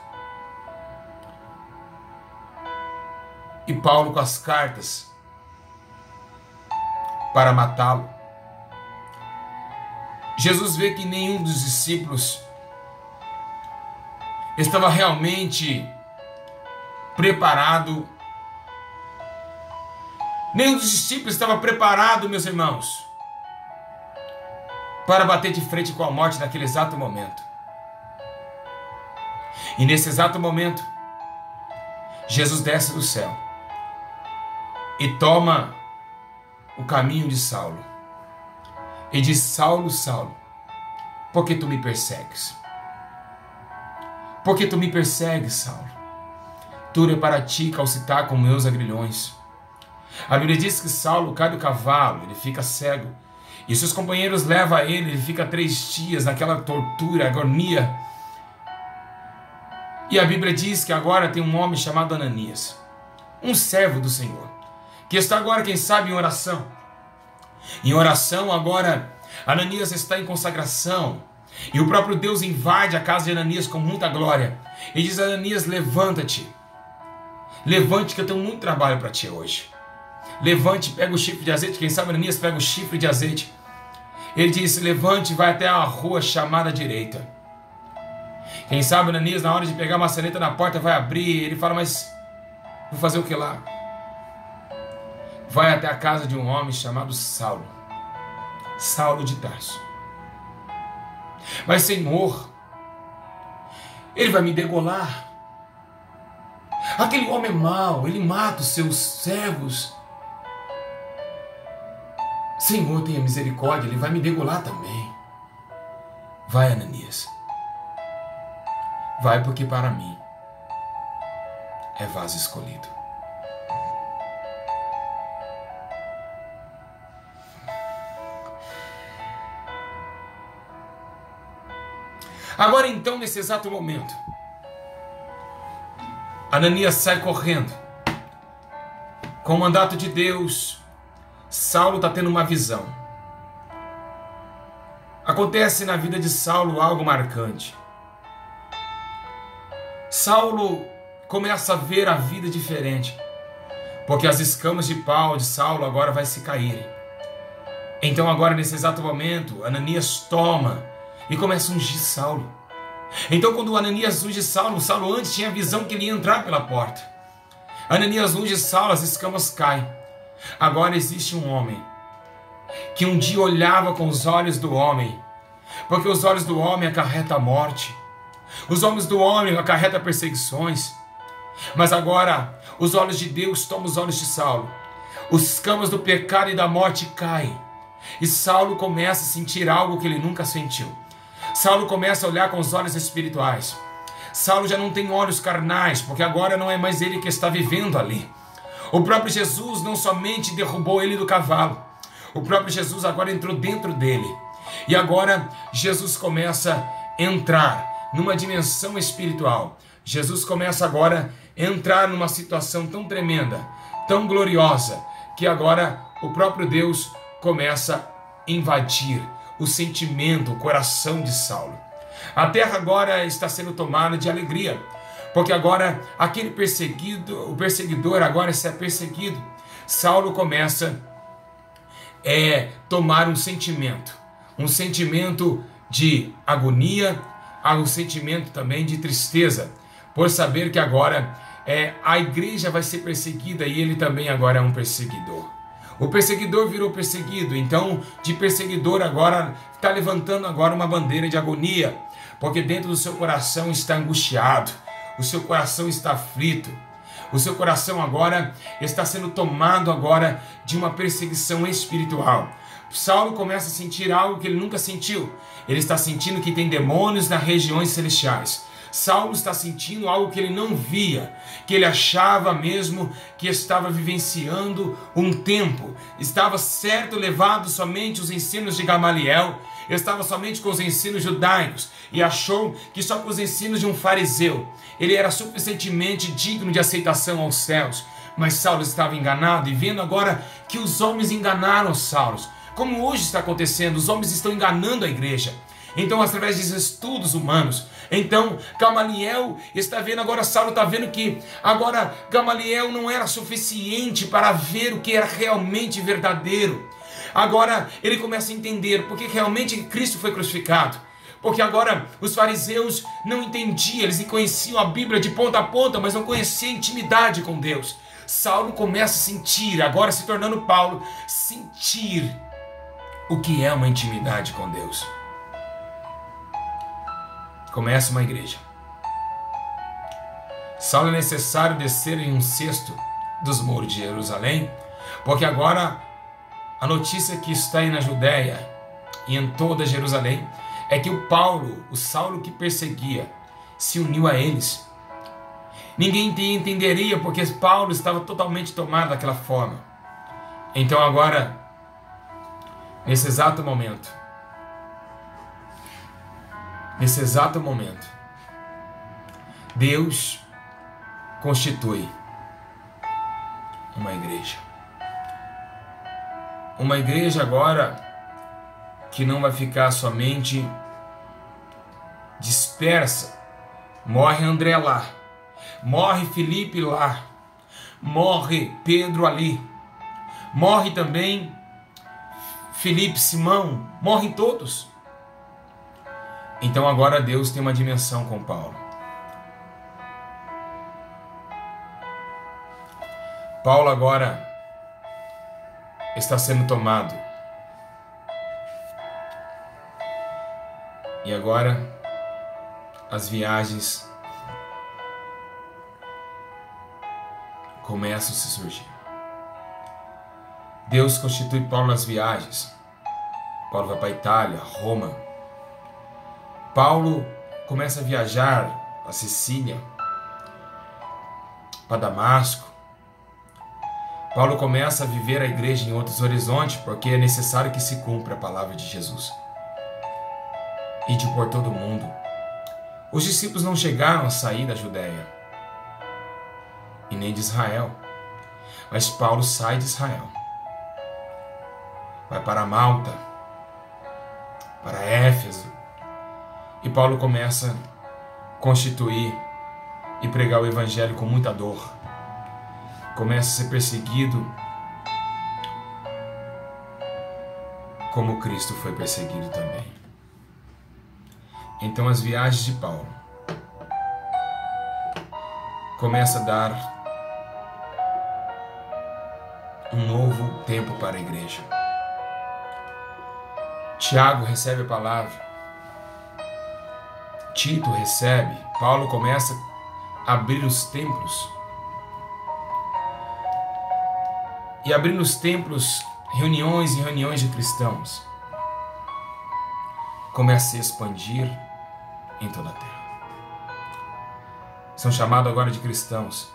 [SPEAKER 1] E Paulo com as cartas para matá-lo. Jesus vê que nenhum dos discípulos estava realmente preparado. Nenhum dos discípulos estava preparado, meus irmãos, para bater de frente com a morte naquele exato momento. E nesse exato momento, Jesus desce do céu e toma o caminho de Saulo. E diz, Saulo, Saulo, por que tu me persegues? Por que tu me persegues, Saulo? Duro é para ti calcitar com meus agrilhões. A Bíblia diz que Saulo cai do cavalo, ele fica cego. E seus companheiros levam a ele fica 3 dias naquela tortura, agonia. E a Bíblia diz que agora tem um homem chamado Ananias, um servo do Senhor, que está agora, quem sabe, em oração. Em oração agora, Ananias está em consagração. E o próprio Deus invade a casa de Ananias com muita glória. E diz a Ananias, levanta-te. Levante que eu tenho muito trabalho para ti hoje. Levante, pega o chifre de azeite. Quem sabe Ananias pega o chifre de azeite. Ele disse, levante e vai até a rua chamada direita. Quem sabe Ananias, na hora de pegar a maçaneta na porta, vai abrir. Ele fala, mas vou fazer o que lá? Vai até a casa de um homem chamado Saulo. Saulo de Tarso. Mas Senhor, ele vai me degolar. Aquele homem é mau, ele mata os seus servos. Senhor, tenha misericórdia, ele vai me degolar também. Vai, Ananias. Vai, porque para mim é vaso escolhido. Agora então, nesse exato momento, Ananias sai correndo. Com o mandato de Deus, Saulo está tendo uma visão. Acontece na vida de Saulo algo marcante. Saulo começa a ver a vida diferente, porque as escamas de pau de Saulo agora vai se caírem. Então agora, nesse exato momento, Ananias toma e começa a ungir Saulo. Então quando Ananias unge Saulo, Saulo antes tinha a visão que ele ia entrar pela porta. Ananias unge Saulo, as escamas caem. Agora existe um homem que um dia olhava com os olhos do homem, porque os olhos do homem acarretam a morte, os olhos do homem acarretam perseguições, mas agora os olhos de Deus tomam os olhos de Saulo, os escamas do pecado e da morte caem, e Saulo começa a sentir algo que ele nunca sentiu. Saulo começa a olhar com os olhos espirituais. Saulo já não tem olhos carnais, porque agora não é mais ele que está vivendo ali. O próprio Jesus não somente derrubou ele do cavalo, o próprio Jesus agora entrou dentro dele. E agora Jesus começa a entrar numa dimensão espiritual. Jesus começa agora a entrar numa situação tão tremenda, tão gloriosa, que agora o próprio Deus começa a invadir o sentimento, o coração de Saulo. A terra agora está sendo tomada de alegria, porque agora aquele perseguido, o perseguidor agora se é perseguido. Saulo começa a tomar um sentimento de agonia, um sentimento também de tristeza, por saber que agora a igreja vai ser perseguida e ele também agora é um perseguidor. O perseguidor virou perseguido, então de perseguidor agora está levantando agora uma bandeira de agonia, porque dentro do seu coração está angustiado, o seu coração está aflito, o seu coração agora está sendo tomado agora de uma perseguição espiritual. Saulo começa a sentir algo que ele nunca sentiu. Ele está sentindo que tem demônios nas regiões celestiais. Saulo está sentindo algo que ele não via, que ele achava mesmo que estava vivenciando um tempo. Estava certo, levado somente os ensinos de Gamaliel, estava somente com os ensinos judaicos e achou que só com os ensinos de um fariseu ele era suficientemente digno de aceitação aos céus. Mas Saulo estava enganado e vendo agora que os homens enganaram Saulo, como hoje está acontecendo, os homens estão enganando a igreja. Então, através de estudos humanos, então Gamaliel está vendo agora, Saulo está vendo que agora Gamaliel não era suficiente para ver o que era realmente verdadeiro. Agora ele começa a entender porque realmente Cristo foi crucificado. Porque agora os fariseus não entendiam, eles conheciam a Bíblia de ponta a ponta, mas não conheciam a intimidade com Deus. Saulo começa a sentir, agora se tornando Paulo, sentir o que é uma intimidade com Deus. Começa uma igreja. Saulo é necessário descer em um cesto dos muros de Jerusalém, porque agora a notícia que está aí na Judéia e em toda Jerusalém é que o Saulo que perseguia, se uniu a eles. Ninguém entenderia porque Paulo estava totalmente tomado daquela forma. Então agora, nesse exato momento, Deus constitui uma igreja. Uma igreja agora que não vai ficar somente dispersa. Morre André lá, morre Felipe lá, morre Pedro ali, morre também Felipe, Simão, morrem todos. Então agora Deus tem uma dimensão com Paulo. Paulo agora está sendo tomado. E agora as viagens começam a se surgir. Deus constitui Paulo nas viagens. Paulo vai para a Itália, Roma. Paulo começa a viajar para Sicília, para Damasco. Paulo começa a viver a igreja em outros horizontes, porque é necessário que se cumpra a palavra de Jesus. Ide por todo o mundo. Os discípulos não chegaram a sair da Judéia e nem de Israel, mas Paulo sai de Israel, vai para Malta, para Éfeso, e Paulo começa a constituir e pregar o evangelho com muita dor. Começa a ser perseguido como Cristo foi perseguido também. Então as viagens de Paulo começam a dar um novo tempo para a igreja. Tiago recebe a palavra, Tito recebe, Paulo começa a abrir os templos. E abrir nos templos reuniões e reuniões de cristãos começa a se expandir em toda a terra. São chamados agora de cristãos.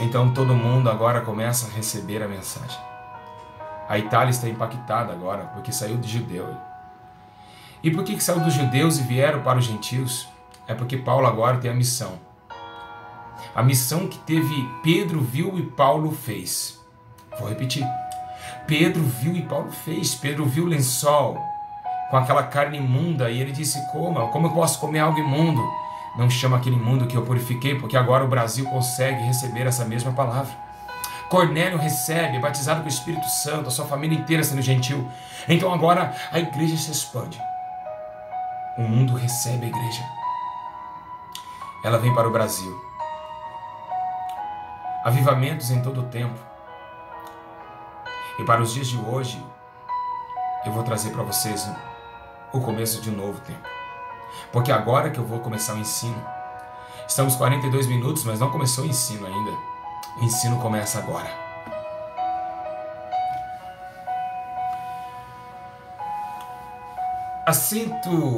[SPEAKER 1] Então todo mundo agora começa a receber a mensagem. A Itália está impactada agora, porque saiu de judeu. E por que saiu dos judeus e vieram para os gentios? É porque Paulo agora tem a missão. A missão que teve Pedro viu e Paulo fez. Vou repetir. Pedro viu e Paulo fez. Pedro viu o lençol com aquela carne imunda e ele disse: como eu posso comer algo imundo? Não chama aquele imundo que eu purifiquei, porque agora o Brasil consegue receber essa mesma palavra. Cornélio recebe, é batizado com o Espírito Santo, a sua família inteira sendo gentil. Então agora a igreja se expande. O mundo recebe a igreja. Ela vem para o Brasil. Avivamentos em todo o tempo. E para os dias de hoje, eu vou trazer para vocês o começo de um novo tempo. Porque agora que eu vou começar o ensino, estamos 42 minutos, mas não começou o ensino ainda. O ensino começa agora. Há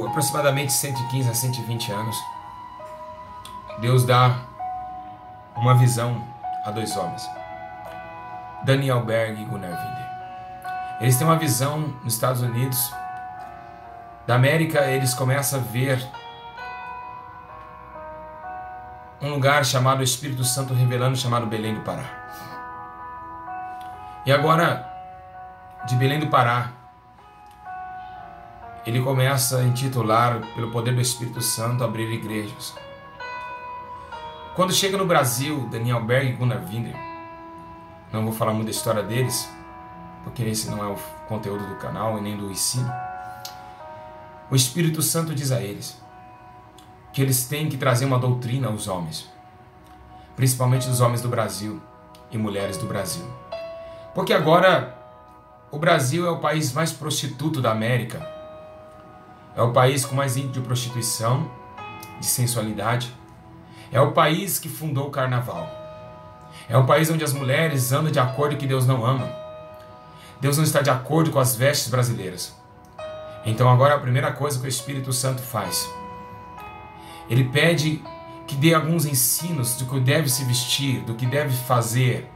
[SPEAKER 1] aproximadamente 115 a 120 anos, Deus dá uma visão a dois homens, Daniel Berg e Gunnar Winde. Eles têm uma visão nos Estados Unidos. Da América, eles começam a ver um lugar chamado Espírito Santo revelando, chamado Belém do Pará. E agora, de Belém do Pará, ele começa a intitular, pelo poder do Espírito Santo, abrir igrejas. Quando chega no Brasil, Daniel Berg e Gunnar Winde, não vou falar muito da história deles, porque esse não é o conteúdo do canal e nem do ensino. O Espírito Santo diz a eles que eles têm que trazer uma doutrina aos homens, principalmente os homens do Brasil e mulheres do Brasil. Porque agora o Brasil é o país mais prostituto da América, é o país com mais índice de prostituição, de sensualidade, é o país que fundou o carnaval, é o país onde as mulheres andam de acordo com que Deus não ama. Deus não está de acordo com as vestes brasileiras. Então agora a primeira coisa que o Espírito Santo faz, ele pede que dê alguns ensinos do que deve se vestir, do que deve fazer,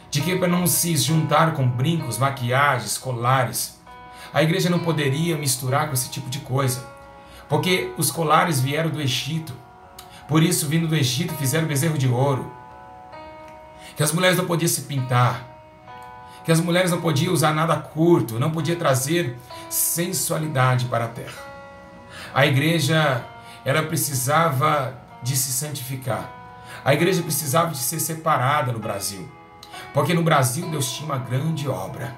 [SPEAKER 1] de que para não se juntar com brincos, maquiagens, colares. A igreja não poderia misturar com esse tipo de coisa, porque os colares vieram do Egito. Por isso, vindo do Egito, fizeram bezerro de ouro. Que as mulheres não podiam se pintar, que as mulheres não podiam usar nada curto, não podiam trazer sensualidade para a terra. A igreja, ela precisava de se santificar. A igreja precisava de ser separada no Brasil, porque no Brasil Deus tinha uma grande obra.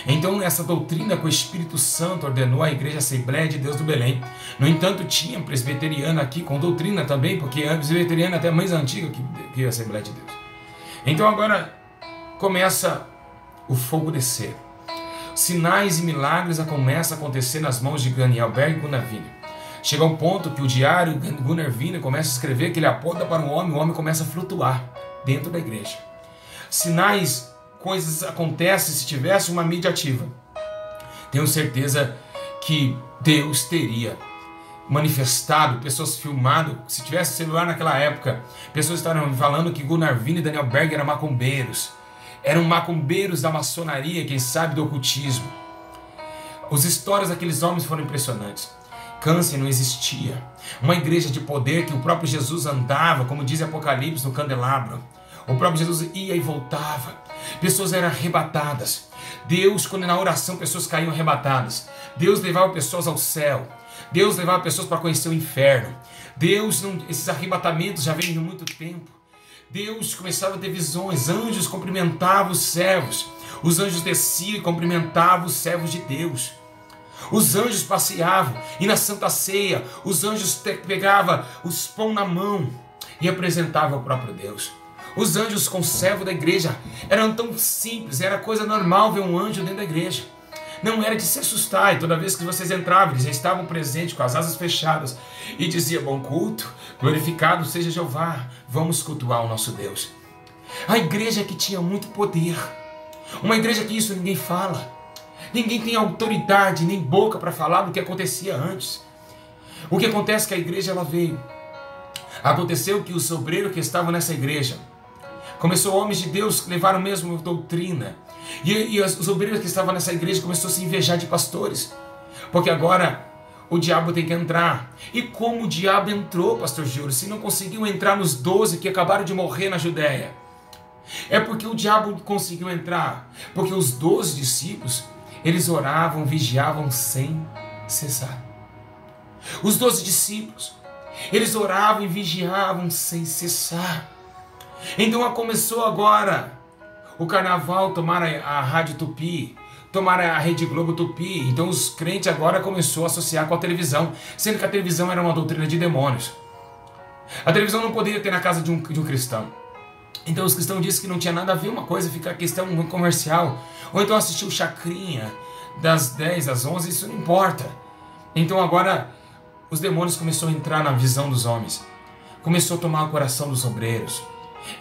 [SPEAKER 1] Então essa doutrina que o Espírito Santo ordenou à igreja Assembleia de Deus do Belém. No entanto, tinha presbiteriana aqui com doutrina também, porque a presbiteriana é até mais antiga que a Assembleia de Deus. Então agora começa o fogo descer. Sinais e milagres começam a acontecer nas mãos de Daniel Berg e Gunnar Winde. Chega um ponto que o diário Gunnar Winde começa a escrever que ele aponta para o homem começa a flutuar dentro da igreja. Sinais, coisas acontecem se tivesse uma mídia ativa. Tenho certeza que Deus teria manifestado, pessoas filmado. Se tivesse celular naquela época, pessoas estavam falando que Gunnar Wien e Daniel Berg eram macumbeiros. Eram macumbeiros da maçonaria, quem sabe do ocultismo. As histórias daqueles homens foram impressionantes. Câncer não existia. Uma igreja de poder que o próprio Jesus andava, como diz Apocalipse, no candelabro. O próprio Jesus ia e voltava. Pessoas eram arrebatadas. Deus, quando na oração pessoas caíam arrebatadas. Deus levava pessoas ao céu. Deus levava pessoas para conhecer o inferno. Deus, esses arrebatamentos já vêm de muito tempo. Deus começava a ter visões. Anjos cumprimentavam os servos. Os anjos desciam e cumprimentavam os servos de Deus. Os anjos passeavam. E na Santa Ceia, os anjos pegavam os pão na mão e apresentavam ao próprio Deus. Os anjos com o servo da igreja eram tão simples, era coisa normal ver um anjo dentro da igreja. Não era de se assustar, e toda vez que vocês entravam, eles já estavam presentes com as asas fechadas e dizia: bom culto, glorificado seja Jeová, vamos cultuar o nosso Deus. A igreja que tinha muito poder, uma igreja que isso ninguém fala, ninguém tem autoridade nem boca para falar do que acontecia antes. O que acontece é que a igreja ela veio. Aconteceu que os obreiros que estavam nessa igreja, começou homens de Deus que levaram mesmo a doutrina. E os obreiros que estavam nessa igreja começaram a se invejar de pastores. Porque agora o diabo tem que entrar. E como o diabo entrou, pastor Júlio, se não conseguiu entrar nos 12 que acabaram de morrer na Judéia? É porque o diabo conseguiu entrar. Porque os 12 discípulos, eles oravam, vigiavam sem cessar. Os 12 discípulos, eles oravam e vigiavam sem cessar. Então começou agora o carnaval tomar a Rádio Tupi, tomar a Rede Globo Tupi. Então os crentes agora começou a associar com a televisão, sendo que a televisão era uma doutrina de demônios. A televisão não poderia ter na casa de um cristão. Então os cristãos disseram que não tinha nada a ver uma coisa ficar questão comercial, ou então assistir o Chacrinha das 10 às 11, isso não importa. Então agora os demônios começaram a entrar na visão dos homens, começou a tomar o coração dos obreiros.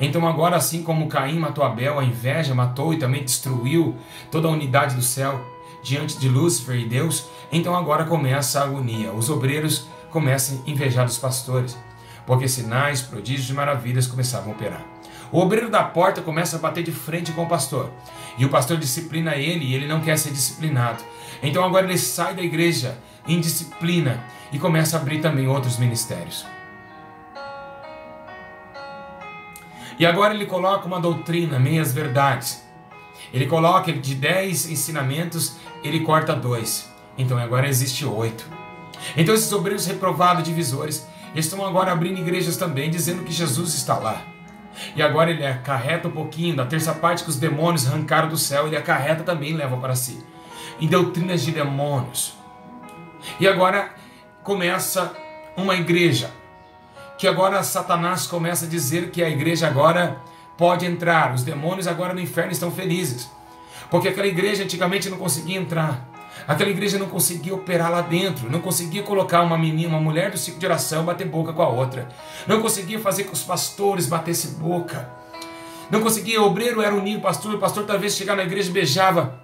[SPEAKER 1] Então agora, assim como Caim matou Abel, a inveja matou e também destruiu toda a unidade do céu diante de Lúcifer e Deus, então agora começa a agonia. Os obreiros começam a invejar dos pastores, porque sinais, prodígios e maravilhas começavam a operar. O obreiro da porta começa a bater de frente com o pastor, e o pastor disciplina ele e ele não quer ser disciplinado. Então agora ele sai da igreja em disciplina e começa a abrir também outros ministérios. E agora ele coloca uma doutrina, meias verdades. Ele coloca de 10 ensinamentos, ele corta 2. Então agora existe 8. Então esses obreiros reprovados, divisores, estão agora abrindo igrejas também, dizendo que Jesus está lá. E agora ele acarreta um pouquinho da terça parte que os demônios arrancaram do céu, ele acarreta também e leva para si. Em doutrinas de demônios. E agora começa uma igreja, que agora Satanás começa a dizer que a igreja agora pode entrar. Os demônios agora no inferno estão felizes. Porque aquela igreja antigamente não conseguia entrar. Aquela igreja não conseguia operar lá dentro. Não conseguia colocar uma menina, uma mulher do ciclo de oração bater boca com a outra. Não conseguia fazer com que os pastores batessem boca. Não conseguia, o obreiro era unido, o pastor talvez chegar na igreja e beijava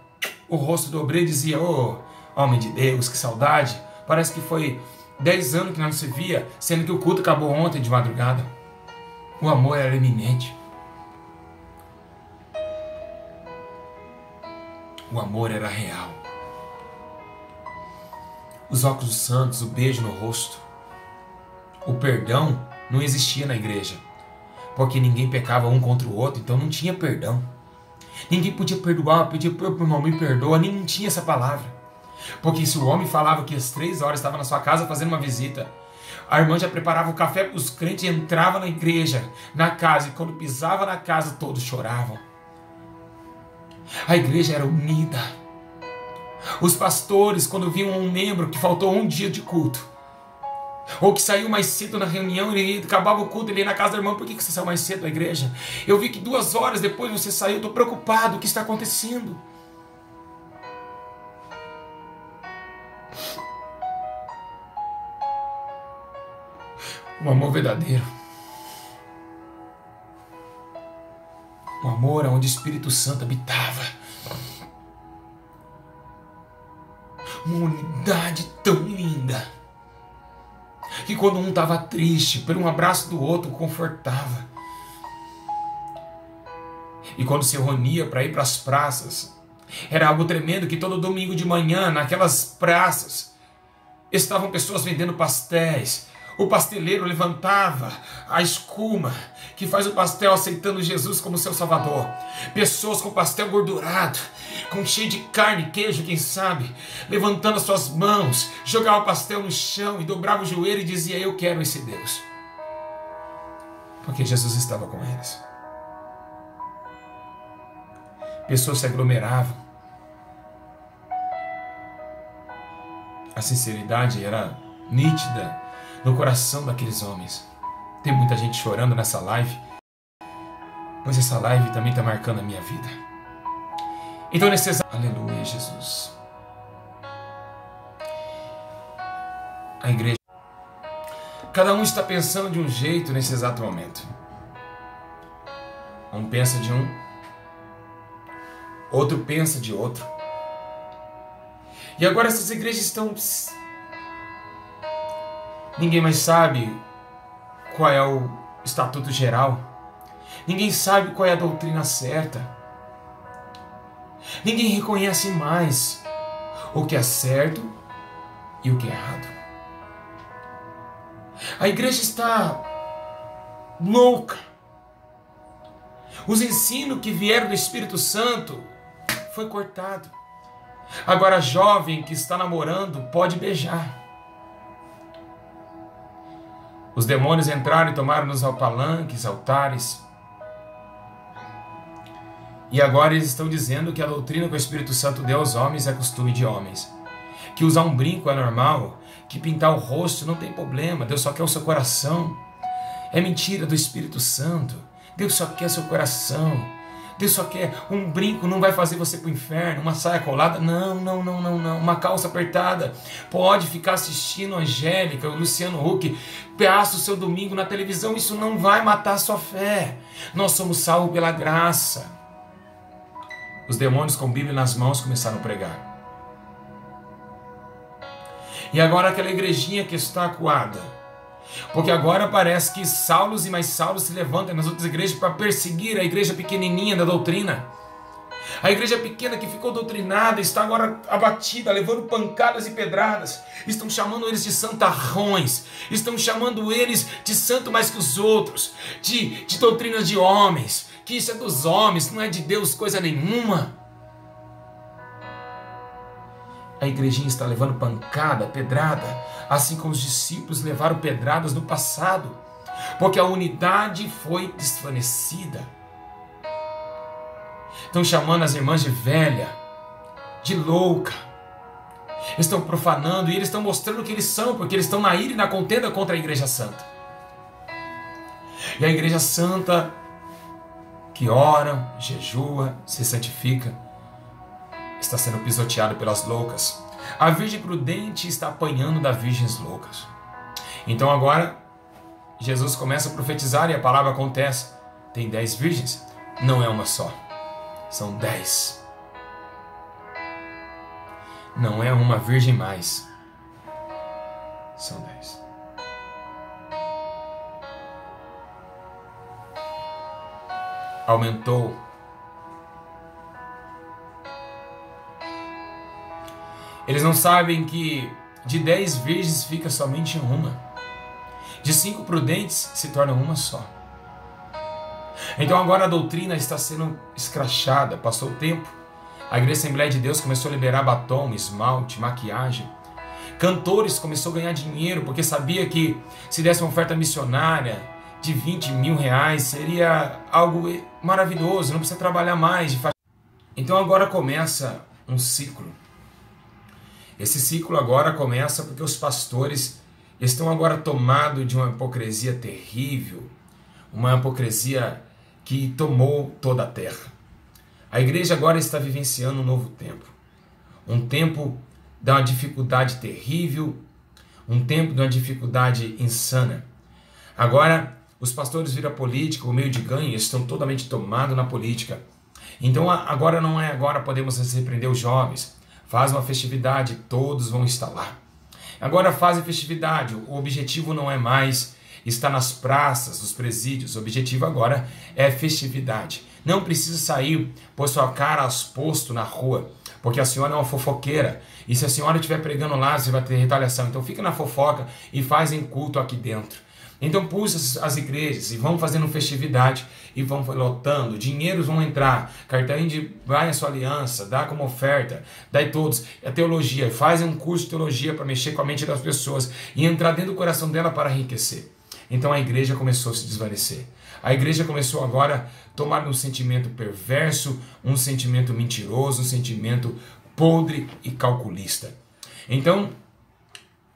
[SPEAKER 1] o rosto do obreiro e dizia: "Ô, homem de Deus, que saudade. Parece que foi 10 anos que não se via, sendo que o culto acabou ontem de madrugada." O amor era eminente. O amor era real. Os óculos santos, o beijo no rosto. O perdão não existia na igreja, porque ninguém pecava um contra o outro, então não tinha perdão. Ninguém podia perdoar, pedir para o irmão, me perdoa, nem não tinha essa palavra. Porque se o homem falava que às 3 horas estava na sua casa fazendo uma visita, a irmã já preparava o café para os crentes e entrava na igreja, na casa, e quando pisava na casa todos choravam. A igreja era unida. Os pastores, quando viam um membro que faltou um dia de culto, ou que saiu mais cedo na reunião, ele acabava o culto, ele ia na casa da irmã: "Por que você saiu mais cedo da igreja? Eu vi que 2 horas depois você saiu, estou preocupado, o que está acontecendo?" O amor verdadeiro. amor onde o Espírito Santo habitava. Uma unidade tão linda, que quando um estava triste, por um abraço do outro, confortava. E quando se reunia para ir para as praças, era algo tremendo, que todo domingo de manhã, naquelas praças, estavam pessoas vendendo pastéis. O pasteleiro levantava a escuma que faz o pastel, aceitando Jesus como seu salvador. Pessoas com pastel gordurado, com cheio de carne, queijo, quem sabe, levantando as suas mãos, jogava o pastel no chão e dobrava o joelho e dizia: eu quero esse Deus. Porque Jesus estava com eles. Pessoas se aglomeravam. A sinceridade era nítida no coração daqueles homens. Tem muita gente chorando nessa live, pois essa live também está marcando a minha vida. Então nesse exato... Aleluia, Jesus. A igreja... Cada um está pensando de um jeito nesse exato momento. Um pensa de um, outro pensa de outro. E agora essas igrejas estão... Ninguém mais sabe qual é o estatuto geral. Ninguém sabe qual é a doutrina certa. Ninguém reconhece mais o que é certo e o que é errado. A igreja está louca. Os ensinos que vieram do Espírito Santo foi cortado. Agora a jovem que está namorando pode beijar. Os demônios entraram e tomaram nos palanques, altares. E agora eles estão dizendo que a doutrina que o Espírito Santo deu aos homens é costume de homens. Que usar um brinco é normal, que pintar o rosto não tem problema, Deus só quer o seu coração. É mentira do Espírito Santo. Deus só quer seu coração. Deus só quer um brinco, não vai fazer você para o inferno. Uma saia colada, não. Uma calça apertada. Pode ficar assistindo a Angélica, o Luciano Huck, passa o seu domingo na televisão, isso não vai matar a sua fé. Nós somos salvos pela graça. Os demônios com Bíblia nas mãos começaram a pregar. E agora aquela igrejinha que está acuada, porque agora parece que Saulos e mais Saulos se levantam nas outras igrejas para perseguir a igreja pequenininha da doutrina. A igreja pequena que ficou doutrinada está agora abatida, levando pancadas e pedradas. Estão chamando eles de santarrões, estão chamando eles de santo mais que os outros, de doutrinas de homens, que isso é dos homens, não é de Deus coisa nenhuma. A igrejinha está levando pancada, pedrada, assim como os discípulos levaram pedradas no passado, porque a unidade foi desvanecida. Estão chamando as irmãs de velha, de louca. Estão profanando e eles estão mostrando o que eles são, porque eles estão na ira e na contenda contra a Igreja Santa. E a Igreja Santa, que ora, jejua, se santifica, está sendo pisoteada pelas loucas. A virgem prudente está apanhando das virgens loucas. Então agora, Jesus começa a profetizar e a palavra acontece. Tem 10 virgens? Não é uma só. São 10. Não é uma virgem mais. São 10. Aumentou. Eles não sabem que de 10 virgens fica somente uma. De 5 prudentes se torna uma só. Então agora a doutrina está sendo escrachada. Passou o tempo. A Igreja Assembleia de Deus começou a liberar batom, esmalte, maquiagem. Cantores começaram a ganhar dinheiro porque sabia que se desse uma oferta missionária de 20 mil reais seria algo maravilhoso. Não precisa trabalhar mais. Então agora começa um ciclo. Esse ciclo agora começa porque os pastores estão agora tomados de uma hipocrisia terrível, uma hipocrisia que tomou toda a terra. A igreja agora está vivenciando um novo tempo, um tempo de uma dificuldade terrível, um tempo de uma dificuldade insana. Agora, Os pastores viram a política, o meio de ganho, estão totalmente tomados na política. Então agora não é agora, podemos repreender os jovens. Faz uma festividade, todos vão estar lá. Agora fazem festividade, o objetivo não é mais estar nas praças, nos presídios, o objetivo agora é festividade. Não precisa sair, pôr sua cara aos postos na rua, porque a senhora é uma fofoqueira, e se a senhora estiver pregando lá, você vai ter retaliação. Então fica na fofoca e fazem culto aqui dentro. Então puxa as igrejas e vão fazendo festividade e vão lotando, dinheiros vão entrar, cartão de vai a sua aliança, dá como oferta, dá todos, é teologia, fazem um curso de teologia para mexer com a mente das pessoas e entrar dentro do coração dela para enriquecer. Então a igreja começou a se desvanecer. A igreja começou agora a tomar um sentimento perverso, um sentimento mentiroso, um sentimento podre e calculista. Então,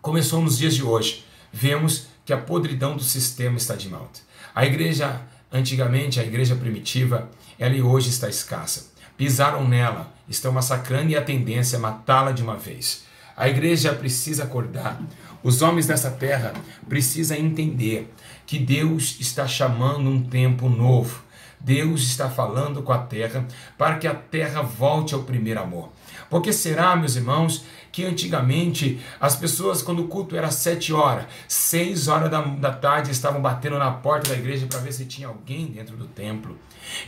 [SPEAKER 1] começou nos dias de hoje. Vemos que a podridão do sistema está de malta. A igreja, antigamente, a igreja primitiva, ela hoje está escassa. Pisaram nela, estão massacrando e a tendência é matá-la de uma vez. A igreja precisa acordar. Os homens dessa terra precisam entender que Deus está chamando um tempo novo. Deus está falando com a terra para que a terra volte ao primeiro amor. Porque será, meus irmãos, que antigamente as pessoas, quando o culto era 7 horas, 6 horas da tarde, estavam batendo na porta da igreja para ver se tinha alguém dentro do templo.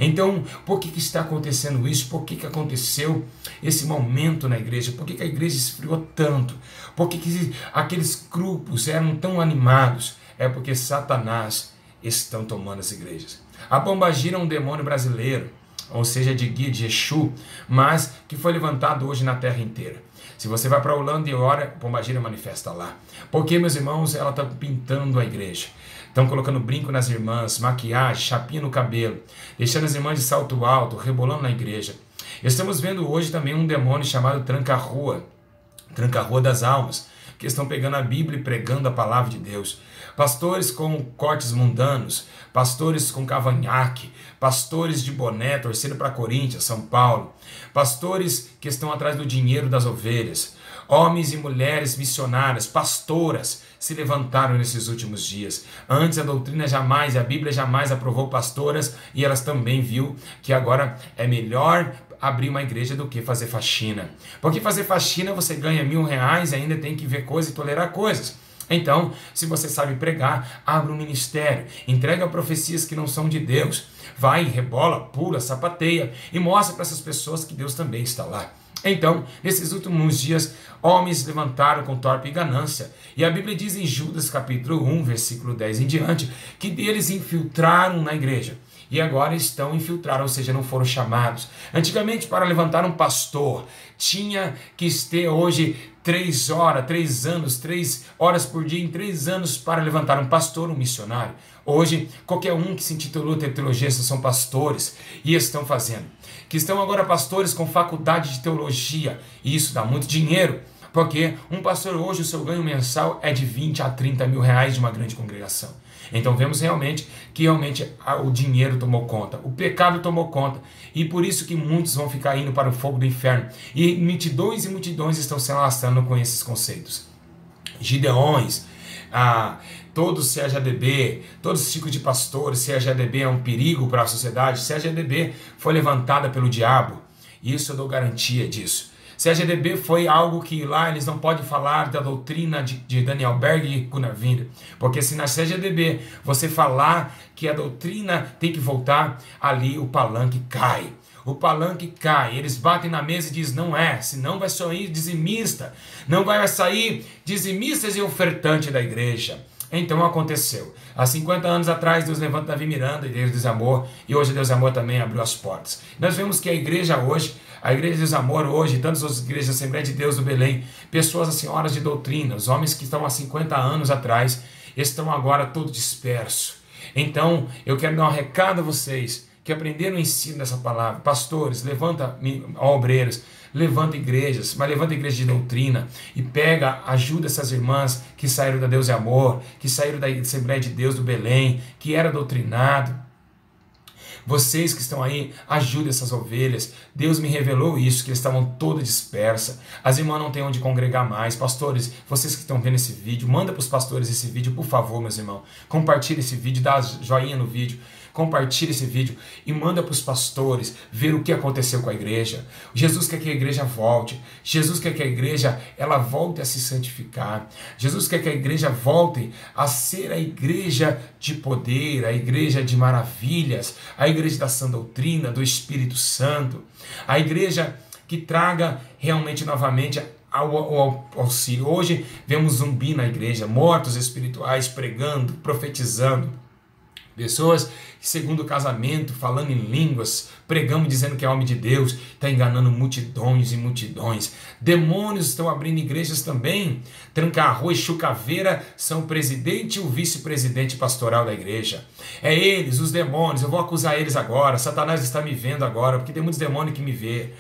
[SPEAKER 1] Então, por que está acontecendo isso? Por que aconteceu esse momento na igreja? Por que a igreja esfriou tanto? Por que aqueles grupos eram tão animados? É porque Satanás estão tomando as igrejas. A Pombagira é um demônio brasileiro, ou seja, de guia de Exu, mas que foi levantado hoje na terra inteira. Se você vai para a Holanda e ora, Pombagira manifesta lá. Porque, meus irmãos, ela está pintando a igreja. Estão colocando brinco nas irmãs, maquiagem, chapinha no cabelo, deixando as irmãs de salto alto, rebolando na igreja. Estamos vendo hoje também um demônio chamado tranca-rua das almas, que estão pegando a Bíblia e pregando a palavra de Deus. Pastores com cortes mundanos, pastores com cavanhaque, pastores de boné, torcendo para Corinthians, São Paulo, pastores que estão atrás do dinheiro das ovelhas, homens e mulheres missionárias, pastoras, se levantaram nesses últimos dias. Antes a doutrina jamais, a Bíblia jamais aprovou pastoras, e elas também viu que agora é melhor abrir uma igreja do que fazer faxina. Porque fazer faxina você ganha R$1.000 e ainda tem que ver coisas e tolerar coisas. Então, se você sabe pregar, abre um ministério, entrega profecias que não são de Deus, vai, rebola, pula, sapateia e mostra para essas pessoas que Deus também está lá. Então, nesses últimos dias, homens levantaram com torpe e ganância, e a Bíblia diz em Judas capítulo 1, versículo 10 em diante, que deles infiltraram na igreja. E agora estão infiltrados, ou seja, não foram chamados. Antigamente, para levantar um pastor, tinha que ter hoje 3 horas por dia, em 3 anos, para levantar um pastor, um missionário. Hoje, qualquer um que se intitulou teologista são pastores e estão fazendo. Que estão agora pastores com faculdade de teologia, e isso dá muito dinheiro. Porque um pastor hoje, o seu ganho mensal é de 20 a 30 mil reais de uma grande congregação. Então vemos realmente que o dinheiro tomou conta, o pecado tomou conta, e por isso que muitos vão ficar indo para o fogo do inferno, e multidões estão se alastrando com esses conceitos. Gideões, todos CAGDB, todos os tipos de pastores, CAGDB é um perigo para a sociedade, CAGDB foi levantada pelo diabo, isso eu dou garantia disso. CAGDB foi algo que lá eles não podem falar da doutrina de Daniel Berg e Gunnar Wiener, porque se na CAGDB você falar que a doutrina tem que voltar, ali o palanque cai. O palanque cai, eles batem na mesa e dizem, não é, senão vai sair dizimista, não vai sair dizimistas e ofertante da igreja. Então aconteceu. Há 50 anos atrás, Deus levanta Davi Miranda, e Deus Amor, e hoje Deus Amor também abriu as portas. Nós vemos que a igreja hoje, a igreja de Deus Amor hoje, tantas outras igrejas, a Assembleia de Deus do Belém, pessoas, senhoras de doutrina, os homens que estão há 50 anos atrás, estão agora todos dispersos. Então, eu quero dar um recado a vocês, que aprenderam o ensino dessa palavra. Pastores, levanta obreiros, levanta igrejas, mas levanta igreja de doutrina e ajuda essas irmãs que saíram da Deus e Amor, que saíram da Assembleia de Deus do Belém, que era doutrinado. Vocês que estão aí, ajudem essas ovelhas. Deus me revelou isso, que eles estavam todas dispersas. As irmãs não têm onde congregar mais. Pastores, vocês que estão vendo esse vídeo, manda para os pastores esse vídeo, por favor, meus irmãos. Compartilhe esse vídeo, dá joinha no vídeo. Compartilhe esse vídeo e manda para os pastores ver o que aconteceu com a igreja. Jesus quer que a igreja volte. Jesus quer que a igreja ela volte a se santificar. Jesus quer que a igreja volte a ser a igreja de poder, a igreja de maravilhas, a igreja da sã doutrina, do Espírito Santo. A igreja que traga realmente novamente ao auxílio. Hoje vemos zumbi na igreja, mortos espirituais pregando, profetizando. Pessoas que, segundo o casamento, falando em línguas, pregando, dizendo que é homem de Deus, está enganando multidões e multidões. Demônios estão abrindo igrejas também. Tranca-Rua e Chucaveira são o presidente e o vice-presidente pastoral da igreja. É eles, os demônios, eu vou acusar eles agora. Satanás está me vendo agora, porque tem muitos demônios que me vê.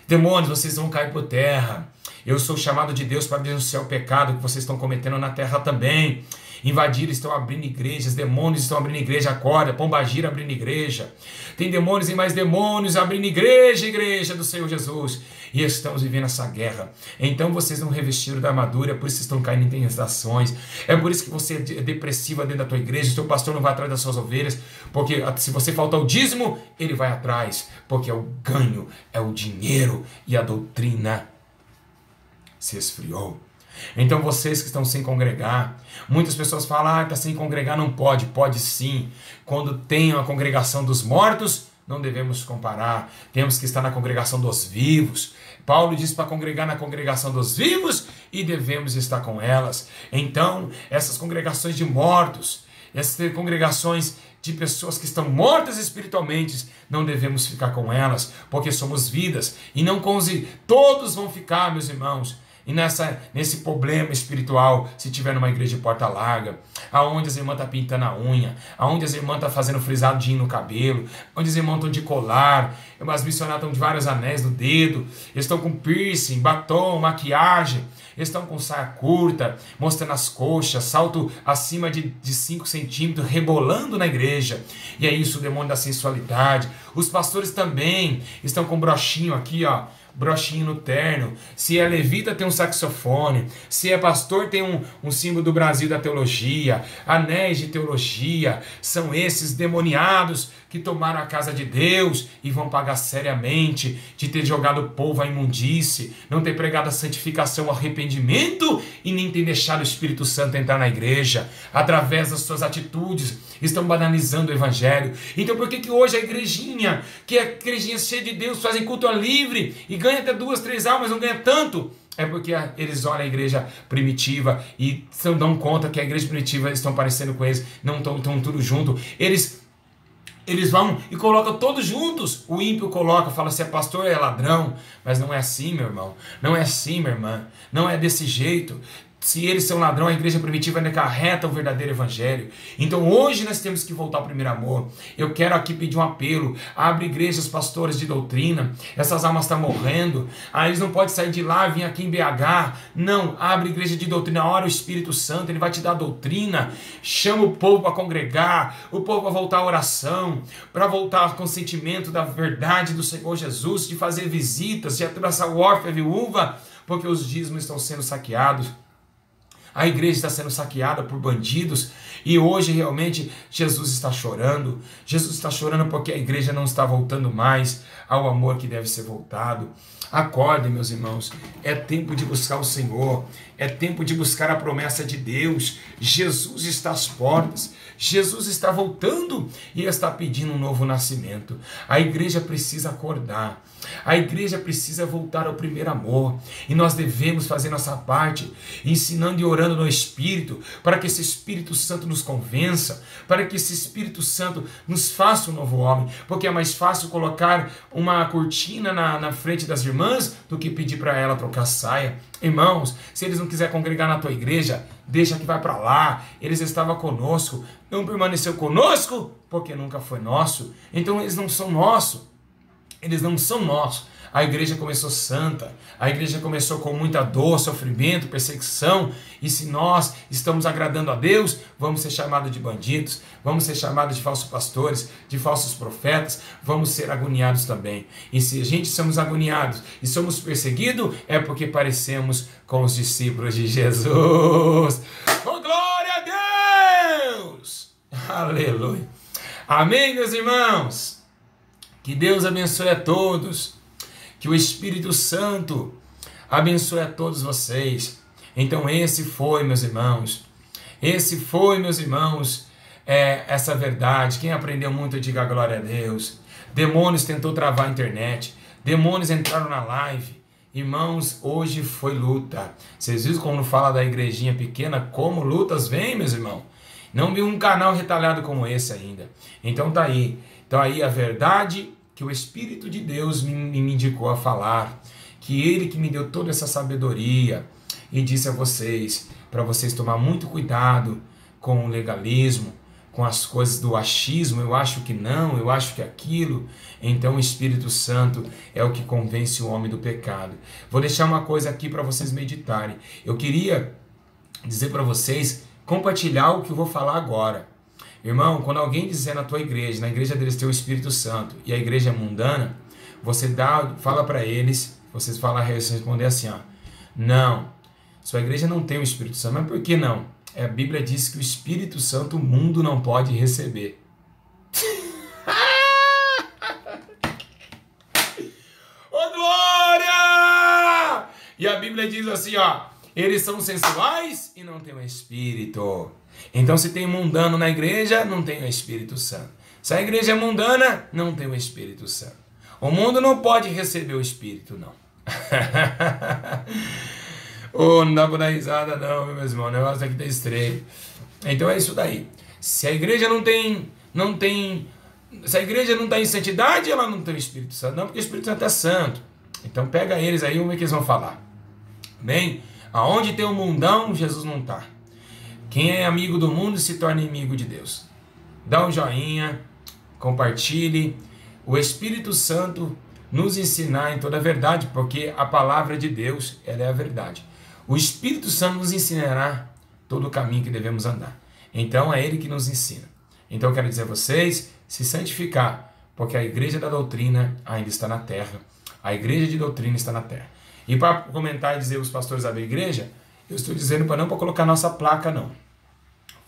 [SPEAKER 1] Demônios, vocês vão cair por terra. Eu sou chamado de Deus para denunciar o pecado que vocês estão cometendo na terra também. Invadiram, estão abrindo igrejas, demônios estão abrindo igreja, acorda, Pombagira abrindo igreja. Tem demônios e mais demônios abrindo igreja do Senhor Jesus. E estamos vivendo essa guerra. Então vocês não revestiram da armadura, é por isso que estão caindo em tentações. É por isso que você é depressiva dentro da tua igreja, o teu pastor não vai atrás das suas ovelhas, porque se você faltar o dízimo, ele vai atrás, porque é o ganho, é o dinheiro e a doutrina se esfriou. Então vocês que estão sem congregar, muitas pessoas falam, está sem congregar, não pode. Pode sim. Quando tem a congregação dos mortos, não devemos comparar, temos que estar na congregação dos vivos. Paulo diz para congregar na congregação dos vivos e devemos estar com elas. Então essas congregações de mortos, essas congregações de pessoas que estão mortas espiritualmente, não devemos ficar com elas, porque somos vidas, e não com os... Todos vão ficar, meus irmãos. E nesse problema espiritual, se tiver numa igreja de porta larga, aonde as irmãs estão pintando a unha, aonde as irmãs estão fazendo frisadinho no cabelo, onde as irmãs estão de colar, as missionárias estão de vários anéis no dedo, estão com piercing, batom, maquiagem, estão com saia curta, mostrando as coxas, salto acima de 5 centímetros, rebolando na igreja. E é isso, o demônio da sensualidade. Os pastores também estão com brochinho aqui, ó, brochinho no terno. Se é levita, tem um saxofone. Se é pastor, tem um símbolo do Brasil da teologia, anéis de teologia. São esses demoniados que tomaram a casa de Deus e vão pagar seriamente de ter jogado o povo à imundície, não ter pregado a santificação, o arrependimento e nem ter deixado o Espírito Santo entrar na igreja. Através das suas atitudes, estão banalizando o evangelho. Então por que hoje a igrejinha, que é a igrejinha cheia de Deus, fazem culto ao livre e ganha até 2, 3 almas, não ganha tanto? É porque eles olham a igreja primitiva e não dão conta que a igreja primitiva estão parecendo com eles, não estão tudo junto. Eles vão e colocam todos juntos. O ímpio coloca, fala, se é pastor é ladrão. Mas não é assim, meu irmão. Não é assim, minha irmã. Não é desse jeito. Se eles são ladrão, a igreja primitiva ainda carreta o verdadeiro evangelho. Então hoje nós temos que voltar ao primeiro amor. Eu quero aqui pedir um apelo. Abre igrejas pastores de doutrina. Essas almas estão morrendo. Eles não podem sair de lá e vir aqui em BH. Não, abre igreja de doutrina. Ora o Espírito Santo, ele vai te dar doutrina. Chama o povo para congregar. O povo para voltar à oração. Para voltar ao consentimento da verdade do Senhor Jesus. De fazer visitas, de abraçar o órfão e a viúva. Porque os dízimos estão sendo saqueados. A igreja está sendo saqueada por bandidos e hoje realmente Jesus está chorando. Jesus está chorando porque a igreja não está voltando mais ao amor que deve ser voltado. Acordem, meus irmãos, é tempo de buscar o Senhor, é tempo de buscar a promessa de Deus. Jesus está às portas, Jesus está voltando e está pedindo um novo nascimento. A igreja precisa acordar, a igreja precisa voltar ao primeiro amor e nós devemos fazer nossa parte, ensinando e orando no Espírito, para que esse Espírito Santo nos convença, para que esse Espírito Santo nos faça um novo homem, porque é mais fácil colocar uma cortina na frente das irmãs do que pedir para ela trocar saia. Irmãos, se eles não quiserem congregar na tua igreja, deixa que vai para lá. Eles estavam conosco, não permaneceu conosco porque nunca foi nosso. Então eles não são nossos. Eles não são nossos. A igreja começou santa, a igreja começou com muita dor, sofrimento, perseguição, e se nós estamos agradando a Deus, vamos ser chamados de bandidos, vamos ser chamados de falsos pastores, de falsos profetas, vamos ser agoniados também. E se a gente somos agoniados e somos perseguidos, é porque parecemos com os discípulos de Jesus. Oh, glória a Deus! Aleluia! Amém, meus irmãos? Que Deus abençoe a todos, que o Espírito Santo abençoe a todos vocês. Então esse foi, meus irmãos, essa verdade. Quem aprendeu muito, diga glória a Deus. Demônios tentou travar a internet, demônios entraram na live. Irmãos, hoje foi luta. Vocês viram quando fala da igrejinha pequena, como lutas vêm, meus irmãos? Não vi um canal retalhado como esse ainda. Então tá aí. Então aí a verdade que o Espírito de Deus me indicou a falar. Que Ele que me deu toda essa sabedoria. E disse a vocês, para vocês tomar muito cuidado com o legalismo, com as coisas do achismo. Eu acho que não, eu acho que aquilo. Então o Espírito Santo é o que convence o homem do pecado. Vou deixar uma coisa aqui para vocês meditarem. Eu queria dizer para vocês, compartilhar o que eu vou falar agora. Irmão, quando alguém dizer na tua igreja, na igreja deles tem o Espírito Santo e a igreja é mundana, você fala para eles, vocês responder assim, ó, não, sua igreja não tem o Espírito Santo. Mas por que não? A Bíblia diz que o Espírito Santo o mundo não pode receber. Ô, glória! E a Bíblia diz assim, ó, eles são sensuais e não têm o Espírito. Então se tem mundano na igreja, não tem o Espírito Santo. Se a igreja é mundana, não tem o Espírito Santo. O mundo não pode receber o Espírito, não. Oh, não dá pra dar risada não, meu irmão. O negócio aqui tá estreito. Então é isso daí. Se a igreja se a igreja não está em santidade, ela não tem o Espírito Santo. Não, porque o Espírito Santo é santo. Então pega eles aí, vamos ver o que eles vão falar. Bem, aonde tem o mundão, Jesus não está. Quem é amigo do mundo se torna inimigo de Deus. Dá um joinha, compartilhe. O Espírito Santo nos ensinar em toda a verdade, porque a palavra de Deus, ela é a verdade. O Espírito Santo nos ensinará todo o caminho que devemos andar. Então é Ele que nos ensina. Então eu quero dizer a vocês, se santificar, porque a igreja da doutrina ainda está na terra. A igreja de doutrina está na terra. E para comentar e dizer os pastores da igreja, eu estou dizendo para não para colocar nossa placa, não.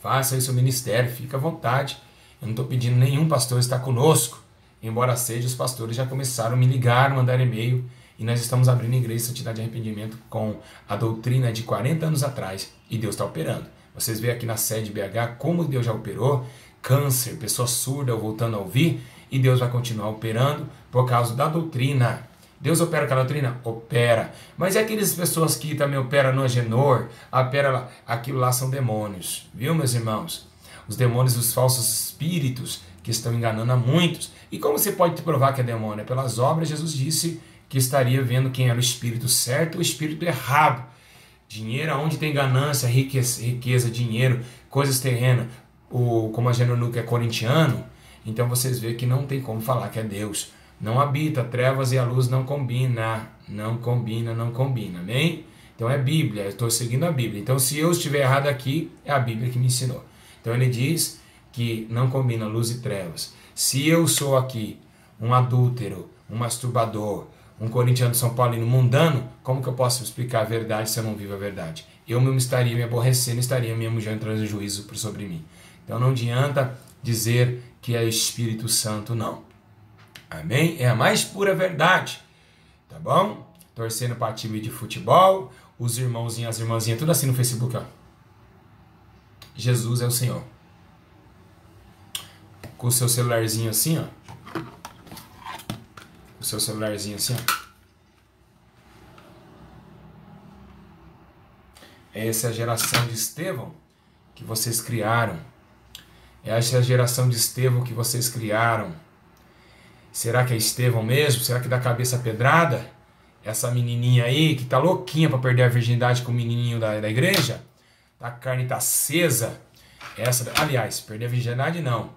[SPEAKER 1] Faça aí seu ministério, fica à vontade. Eu não estou pedindo nenhum pastor estar conosco. Embora seja, os pastores já começaram a me ligar, mandar e-mail. E nós estamos abrindo a igreja de santidade e arrependimento com a doutrina de 40 anos atrás. E Deus está operando. Vocês veem aqui na sede BH como Deus já operou. Câncer, pessoa surda voltando a ouvir. E Deus vai continuar operando por causa da doutrina. Deus opera com a doutrina? Opera. Mas é aquelas pessoas que também operam no Agenor, aquilo lá são demônios. Viu, meus irmãos? Os demônios, os falsos espíritos que estão enganando a muitos. E como você pode provar que é demônio? É pelas obras. Jesus disse que estaria vendo quem era o espírito certo e o espírito errado. Dinheiro, onde tem ganância, riqueza, dinheiro, coisas terrenas, como a Agenor que é corintiano, então vocês veem que não tem como falar que é Deus. Não habita, trevas e a luz não combina. Não combina, não combina. Amém? Então é Bíblia, eu estou seguindo a Bíblia. Então se eu estiver errado aqui, é a Bíblia que me ensinou. Então ele diz que não combina luz e trevas. Se eu sou aqui um adúltero, um masturbador, um corintiano de São Paulino mundano, como que eu posso explicar a verdade se eu não vivo a verdade? Eu mesmo estaria me aborrecendo, estaria mesmo já entrando em juízo sobre mim. Então não adianta dizer que é Espírito Santo, não. Amém? É a mais pura verdade. Tá bom? Torcendo para time de futebol, os irmãozinhos, as irmãzinhas, tudo assim no Facebook, ó. Jesus é o Senhor. Com o seu celularzinho assim, ó. O seu celularzinho assim, ó. Essa é a geração de Estevão que vocês criaram. Essa é a geração de Estevão que vocês criaram. Será que é Estevão mesmo? Será que dá cabeça pedrada? Essa menininha aí que tá louquinha para perder a virgindade com o menininho da igreja? A carne tá acesa. Aliás, perder a virgindade não.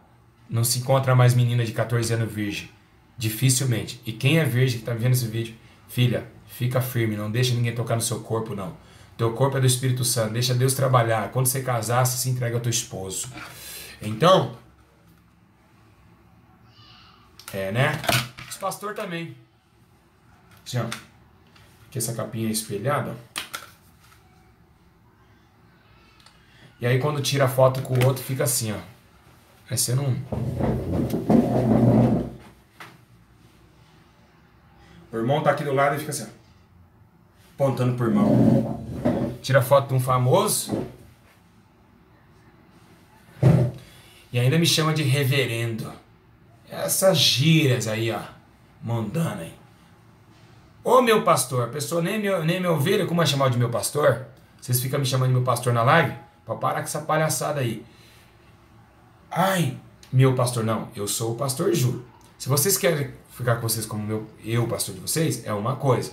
[SPEAKER 1] Não se encontra mais menina de 14 anos virgem. Dificilmente. E quem é virgem que está vendo esse vídeo, filha, fica firme, não deixa ninguém tocar no seu corpo, não. Teu corpo é do Espírito Santo, deixa Deus trabalhar. Quando você casar, você se entrega ao teu esposo. Então, né? Os pastores também. Assim, ó. Aqui essa capinha é espelhada, ó. E aí quando tira a foto com o outro, fica assim, ó. Aí você não... O irmão tá aqui do lado e fica assim, ó, apontando pro irmão. Tira foto de um famoso e ainda me chama de reverendo. Essas gírias aí, ó, mandando aí. Ô meu pastor, a pessoa nem minha ovelha, como é chamar de meu pastor? Vocês ficam me chamando de meu pastor na live? Pra parar com essa palhaçada aí. Ai, meu pastor, não, eu sou o pastor Júlio. Se vocês querem ficar com vocês como eu, pastor de vocês, é uma coisa.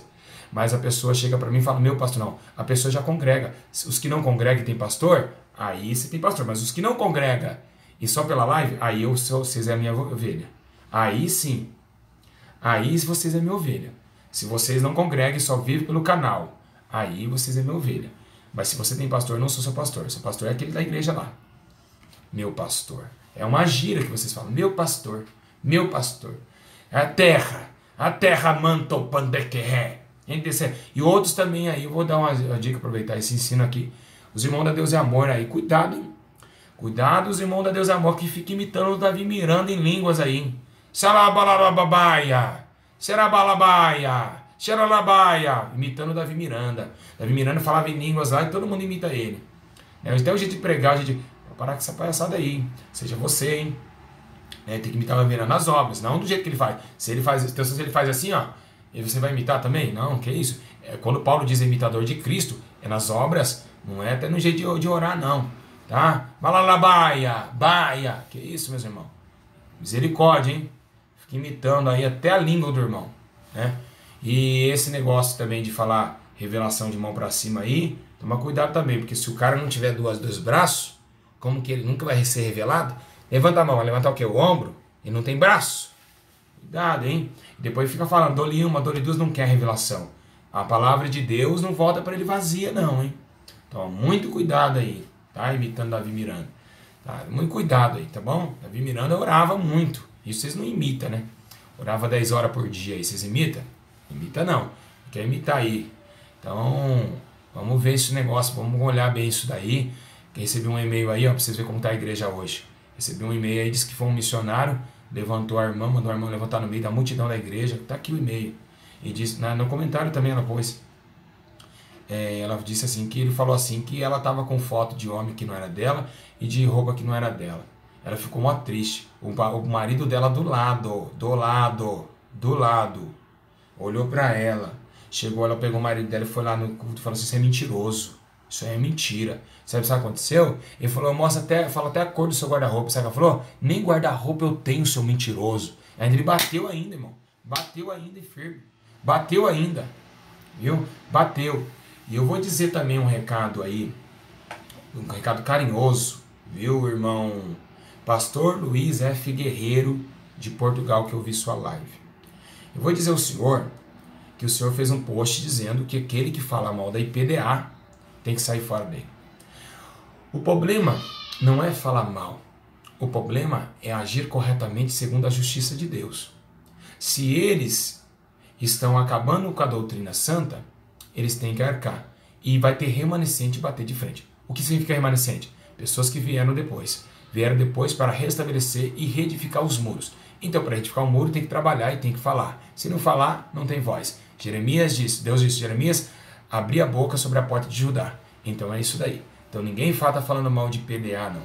[SPEAKER 1] Mas a pessoa chega pra mim e fala, meu pastor, não. A pessoa já congrega. Os que não congregam e tem pastor, aí você tem pastor. Mas os que não congregam e só pela live, aí vocês é a minha ovelha. Aí sim. Aí vocês é minha ovelha. Se vocês não congregam e só vivem pelo canal, aí vocês é minha ovelha. Mas se você tem pastor, eu não sou seu pastor. Seu pastor é aquele da igreja lá. Meu pastor. É uma gíria que vocês falam. Meu pastor. Meu pastor. A terra manto pandequeré. E outros também aí, eu vou dar uma dica, aproveitar esse ensino aqui. Os irmãos da Deus é Amor aí, cuidado, hein? Cuidado os irmãos da Deus é Amor que ficam imitando o Davi Miranda em línguas aí. Salabalababaia, serabalabaia, xeralabaia, imitando o Davi Miranda. Davi Miranda falava em línguas lá e todo mundo imita ele. Até o jeito de pregar, parar com essa palhaçada aí, hein? Seja você, hein? Tem que imitar o Davi Miranda nas obras, não do jeito que ele faz. Se ele faz assim, ó, e você vai imitar também? Não, que isso? Quando Paulo diz imitador de Cristo, é nas obras, não é até no jeito de orar, não. Tá? Balalabaia, baia. Que isso, meus irmãos? Misericórdia, hein? Fica imitando aí até a língua do irmão, né? E esse negócio também de falar revelação de mão pra cima aí, toma cuidado também, porque se o cara não tiver dois braços, como que ele nunca vai ser revelado? Levanta a mão, vai levantar o quê? O ombro? E não tem braço? Cuidado, hein? E depois fica falando, dou-lhe uma, dou-lhe duas, não quer revelação. A palavra de Deus não volta para ele vazia, não, hein? Então, muito cuidado aí, tá? Imitando Davi Miranda. Tá? Muito cuidado aí, tá bom? Davi Miranda orava muito. Isso vocês não imitam, né? Orava 10 horas por dia aí. Vocês imitam? Imita não. Quer imitar aí. Então, vamos ver esse negócio. Vamos olhar bem isso daí. Recebi um e-mail aí, ó, pra vocês verem como tá a igreja hoje. Recebi um e-mail aí, disse que foi um missionário, levantou a irmã, mandou a irmã levantar no meio da multidão da igreja. Tá aqui o e-mail. E disse, no comentário também ela pôs. Ela disse assim, que ele falou assim, que ela tava com foto de homem que não era dela e de roupa que não era dela. Ela ficou mó triste. O marido dela do lado, olhou pra ela. Chegou, ela pegou o marido dela e foi lá no culto e falou assim, isso é mentiroso. Isso aí é mentira. Sabe o que aconteceu? Ele falou, fala até a cor do seu guarda-roupa. Sabe o que ela falou? Nem guarda-roupa eu tenho, seu mentiroso. Ainda ele bateu ainda, irmão. Bateu ainda e firme. Bateu ainda. Viu? Bateu. E eu vou dizer também um recado aí. Um recado carinhoso. Viu, irmão? Pastor Luiz F. Guerreiro, de Portugal, que eu vi sua live. Eu vou dizer ao senhor que o senhor fez um post dizendo que aquele que fala mal da IPDA tem que sair fora dele. O problema não é falar mal. O problema é agir corretamente segundo a justiça de Deus. Se eles estão acabando com a doutrina santa, eles têm que arcar. E vai ter remanescente bater de frente. O que significa remanescente? Pessoas que vieram depois. Vieram depois para restabelecer e reedificar os muros. Então, para reedificar o muro, tem que trabalhar e tem que falar. Se não falar, não tem voz. Jeremias disse, Deus disse, Jeremias, abri a boca sobre a porta de Judá. Então é isso daí. Então ninguém está falando mal de PDA, não.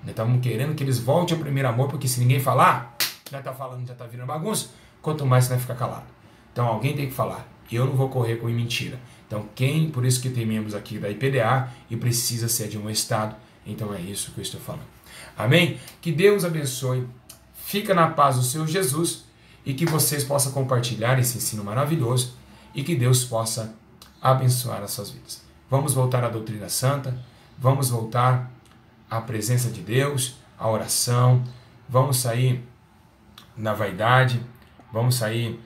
[SPEAKER 1] Nós estamos querendo que eles voltem ao primeiro amor, porque se ninguém falar, já está falando, já está virando bagunça, quanto mais você vai ficar calado. Então alguém tem que falar. E eu não vou correr com mentira. Então por isso que tem membros aqui da IPDA e precisa ser de um estado. Então é isso que eu estou falando. Amém? Que Deus abençoe. Fica na paz do Senhor Jesus e que vocês possam compartilhar esse ensino maravilhoso e que Deus possa abençoar as suas vidas. Vamos voltar à doutrina santa, vamos voltar à presença de Deus, à oração, vamos sair da vaidade, vamos sair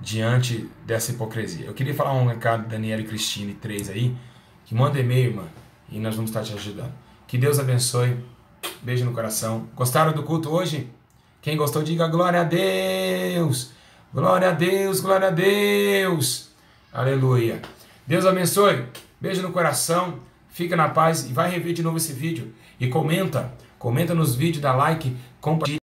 [SPEAKER 1] diante dessa hipocrisia. Eu queria falar um recado, Daniela e Cristine 3 aí, que manda e-mail, irmã, e nós vamos estar te ajudando. Que Deus abençoe, beijo no coração. Gostaram do culto hoje? Quem gostou, diga glória a Deus, glória a Deus, glória a Deus, aleluia. Deus abençoe, beijo no coração, fica na paz e vai rever de novo esse vídeo e comenta nos vídeos, dá like, compartilha,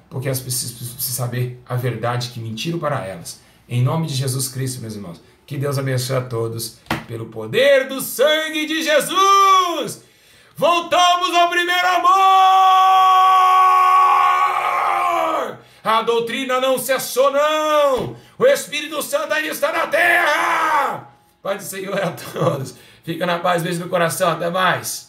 [SPEAKER 1] porque as pessoas precisam saber a verdade que mentiram para elas. Em nome de Jesus Cristo, meus irmãos, que Deus abençoe a todos, pelo poder do sangue de Jesus. Voltamos ao primeiro amor! A doutrina não cessou, não! O Espírito Santo ainda está na terra! Paz do Senhor a todos. Fica na paz, beijo no coração, até mais.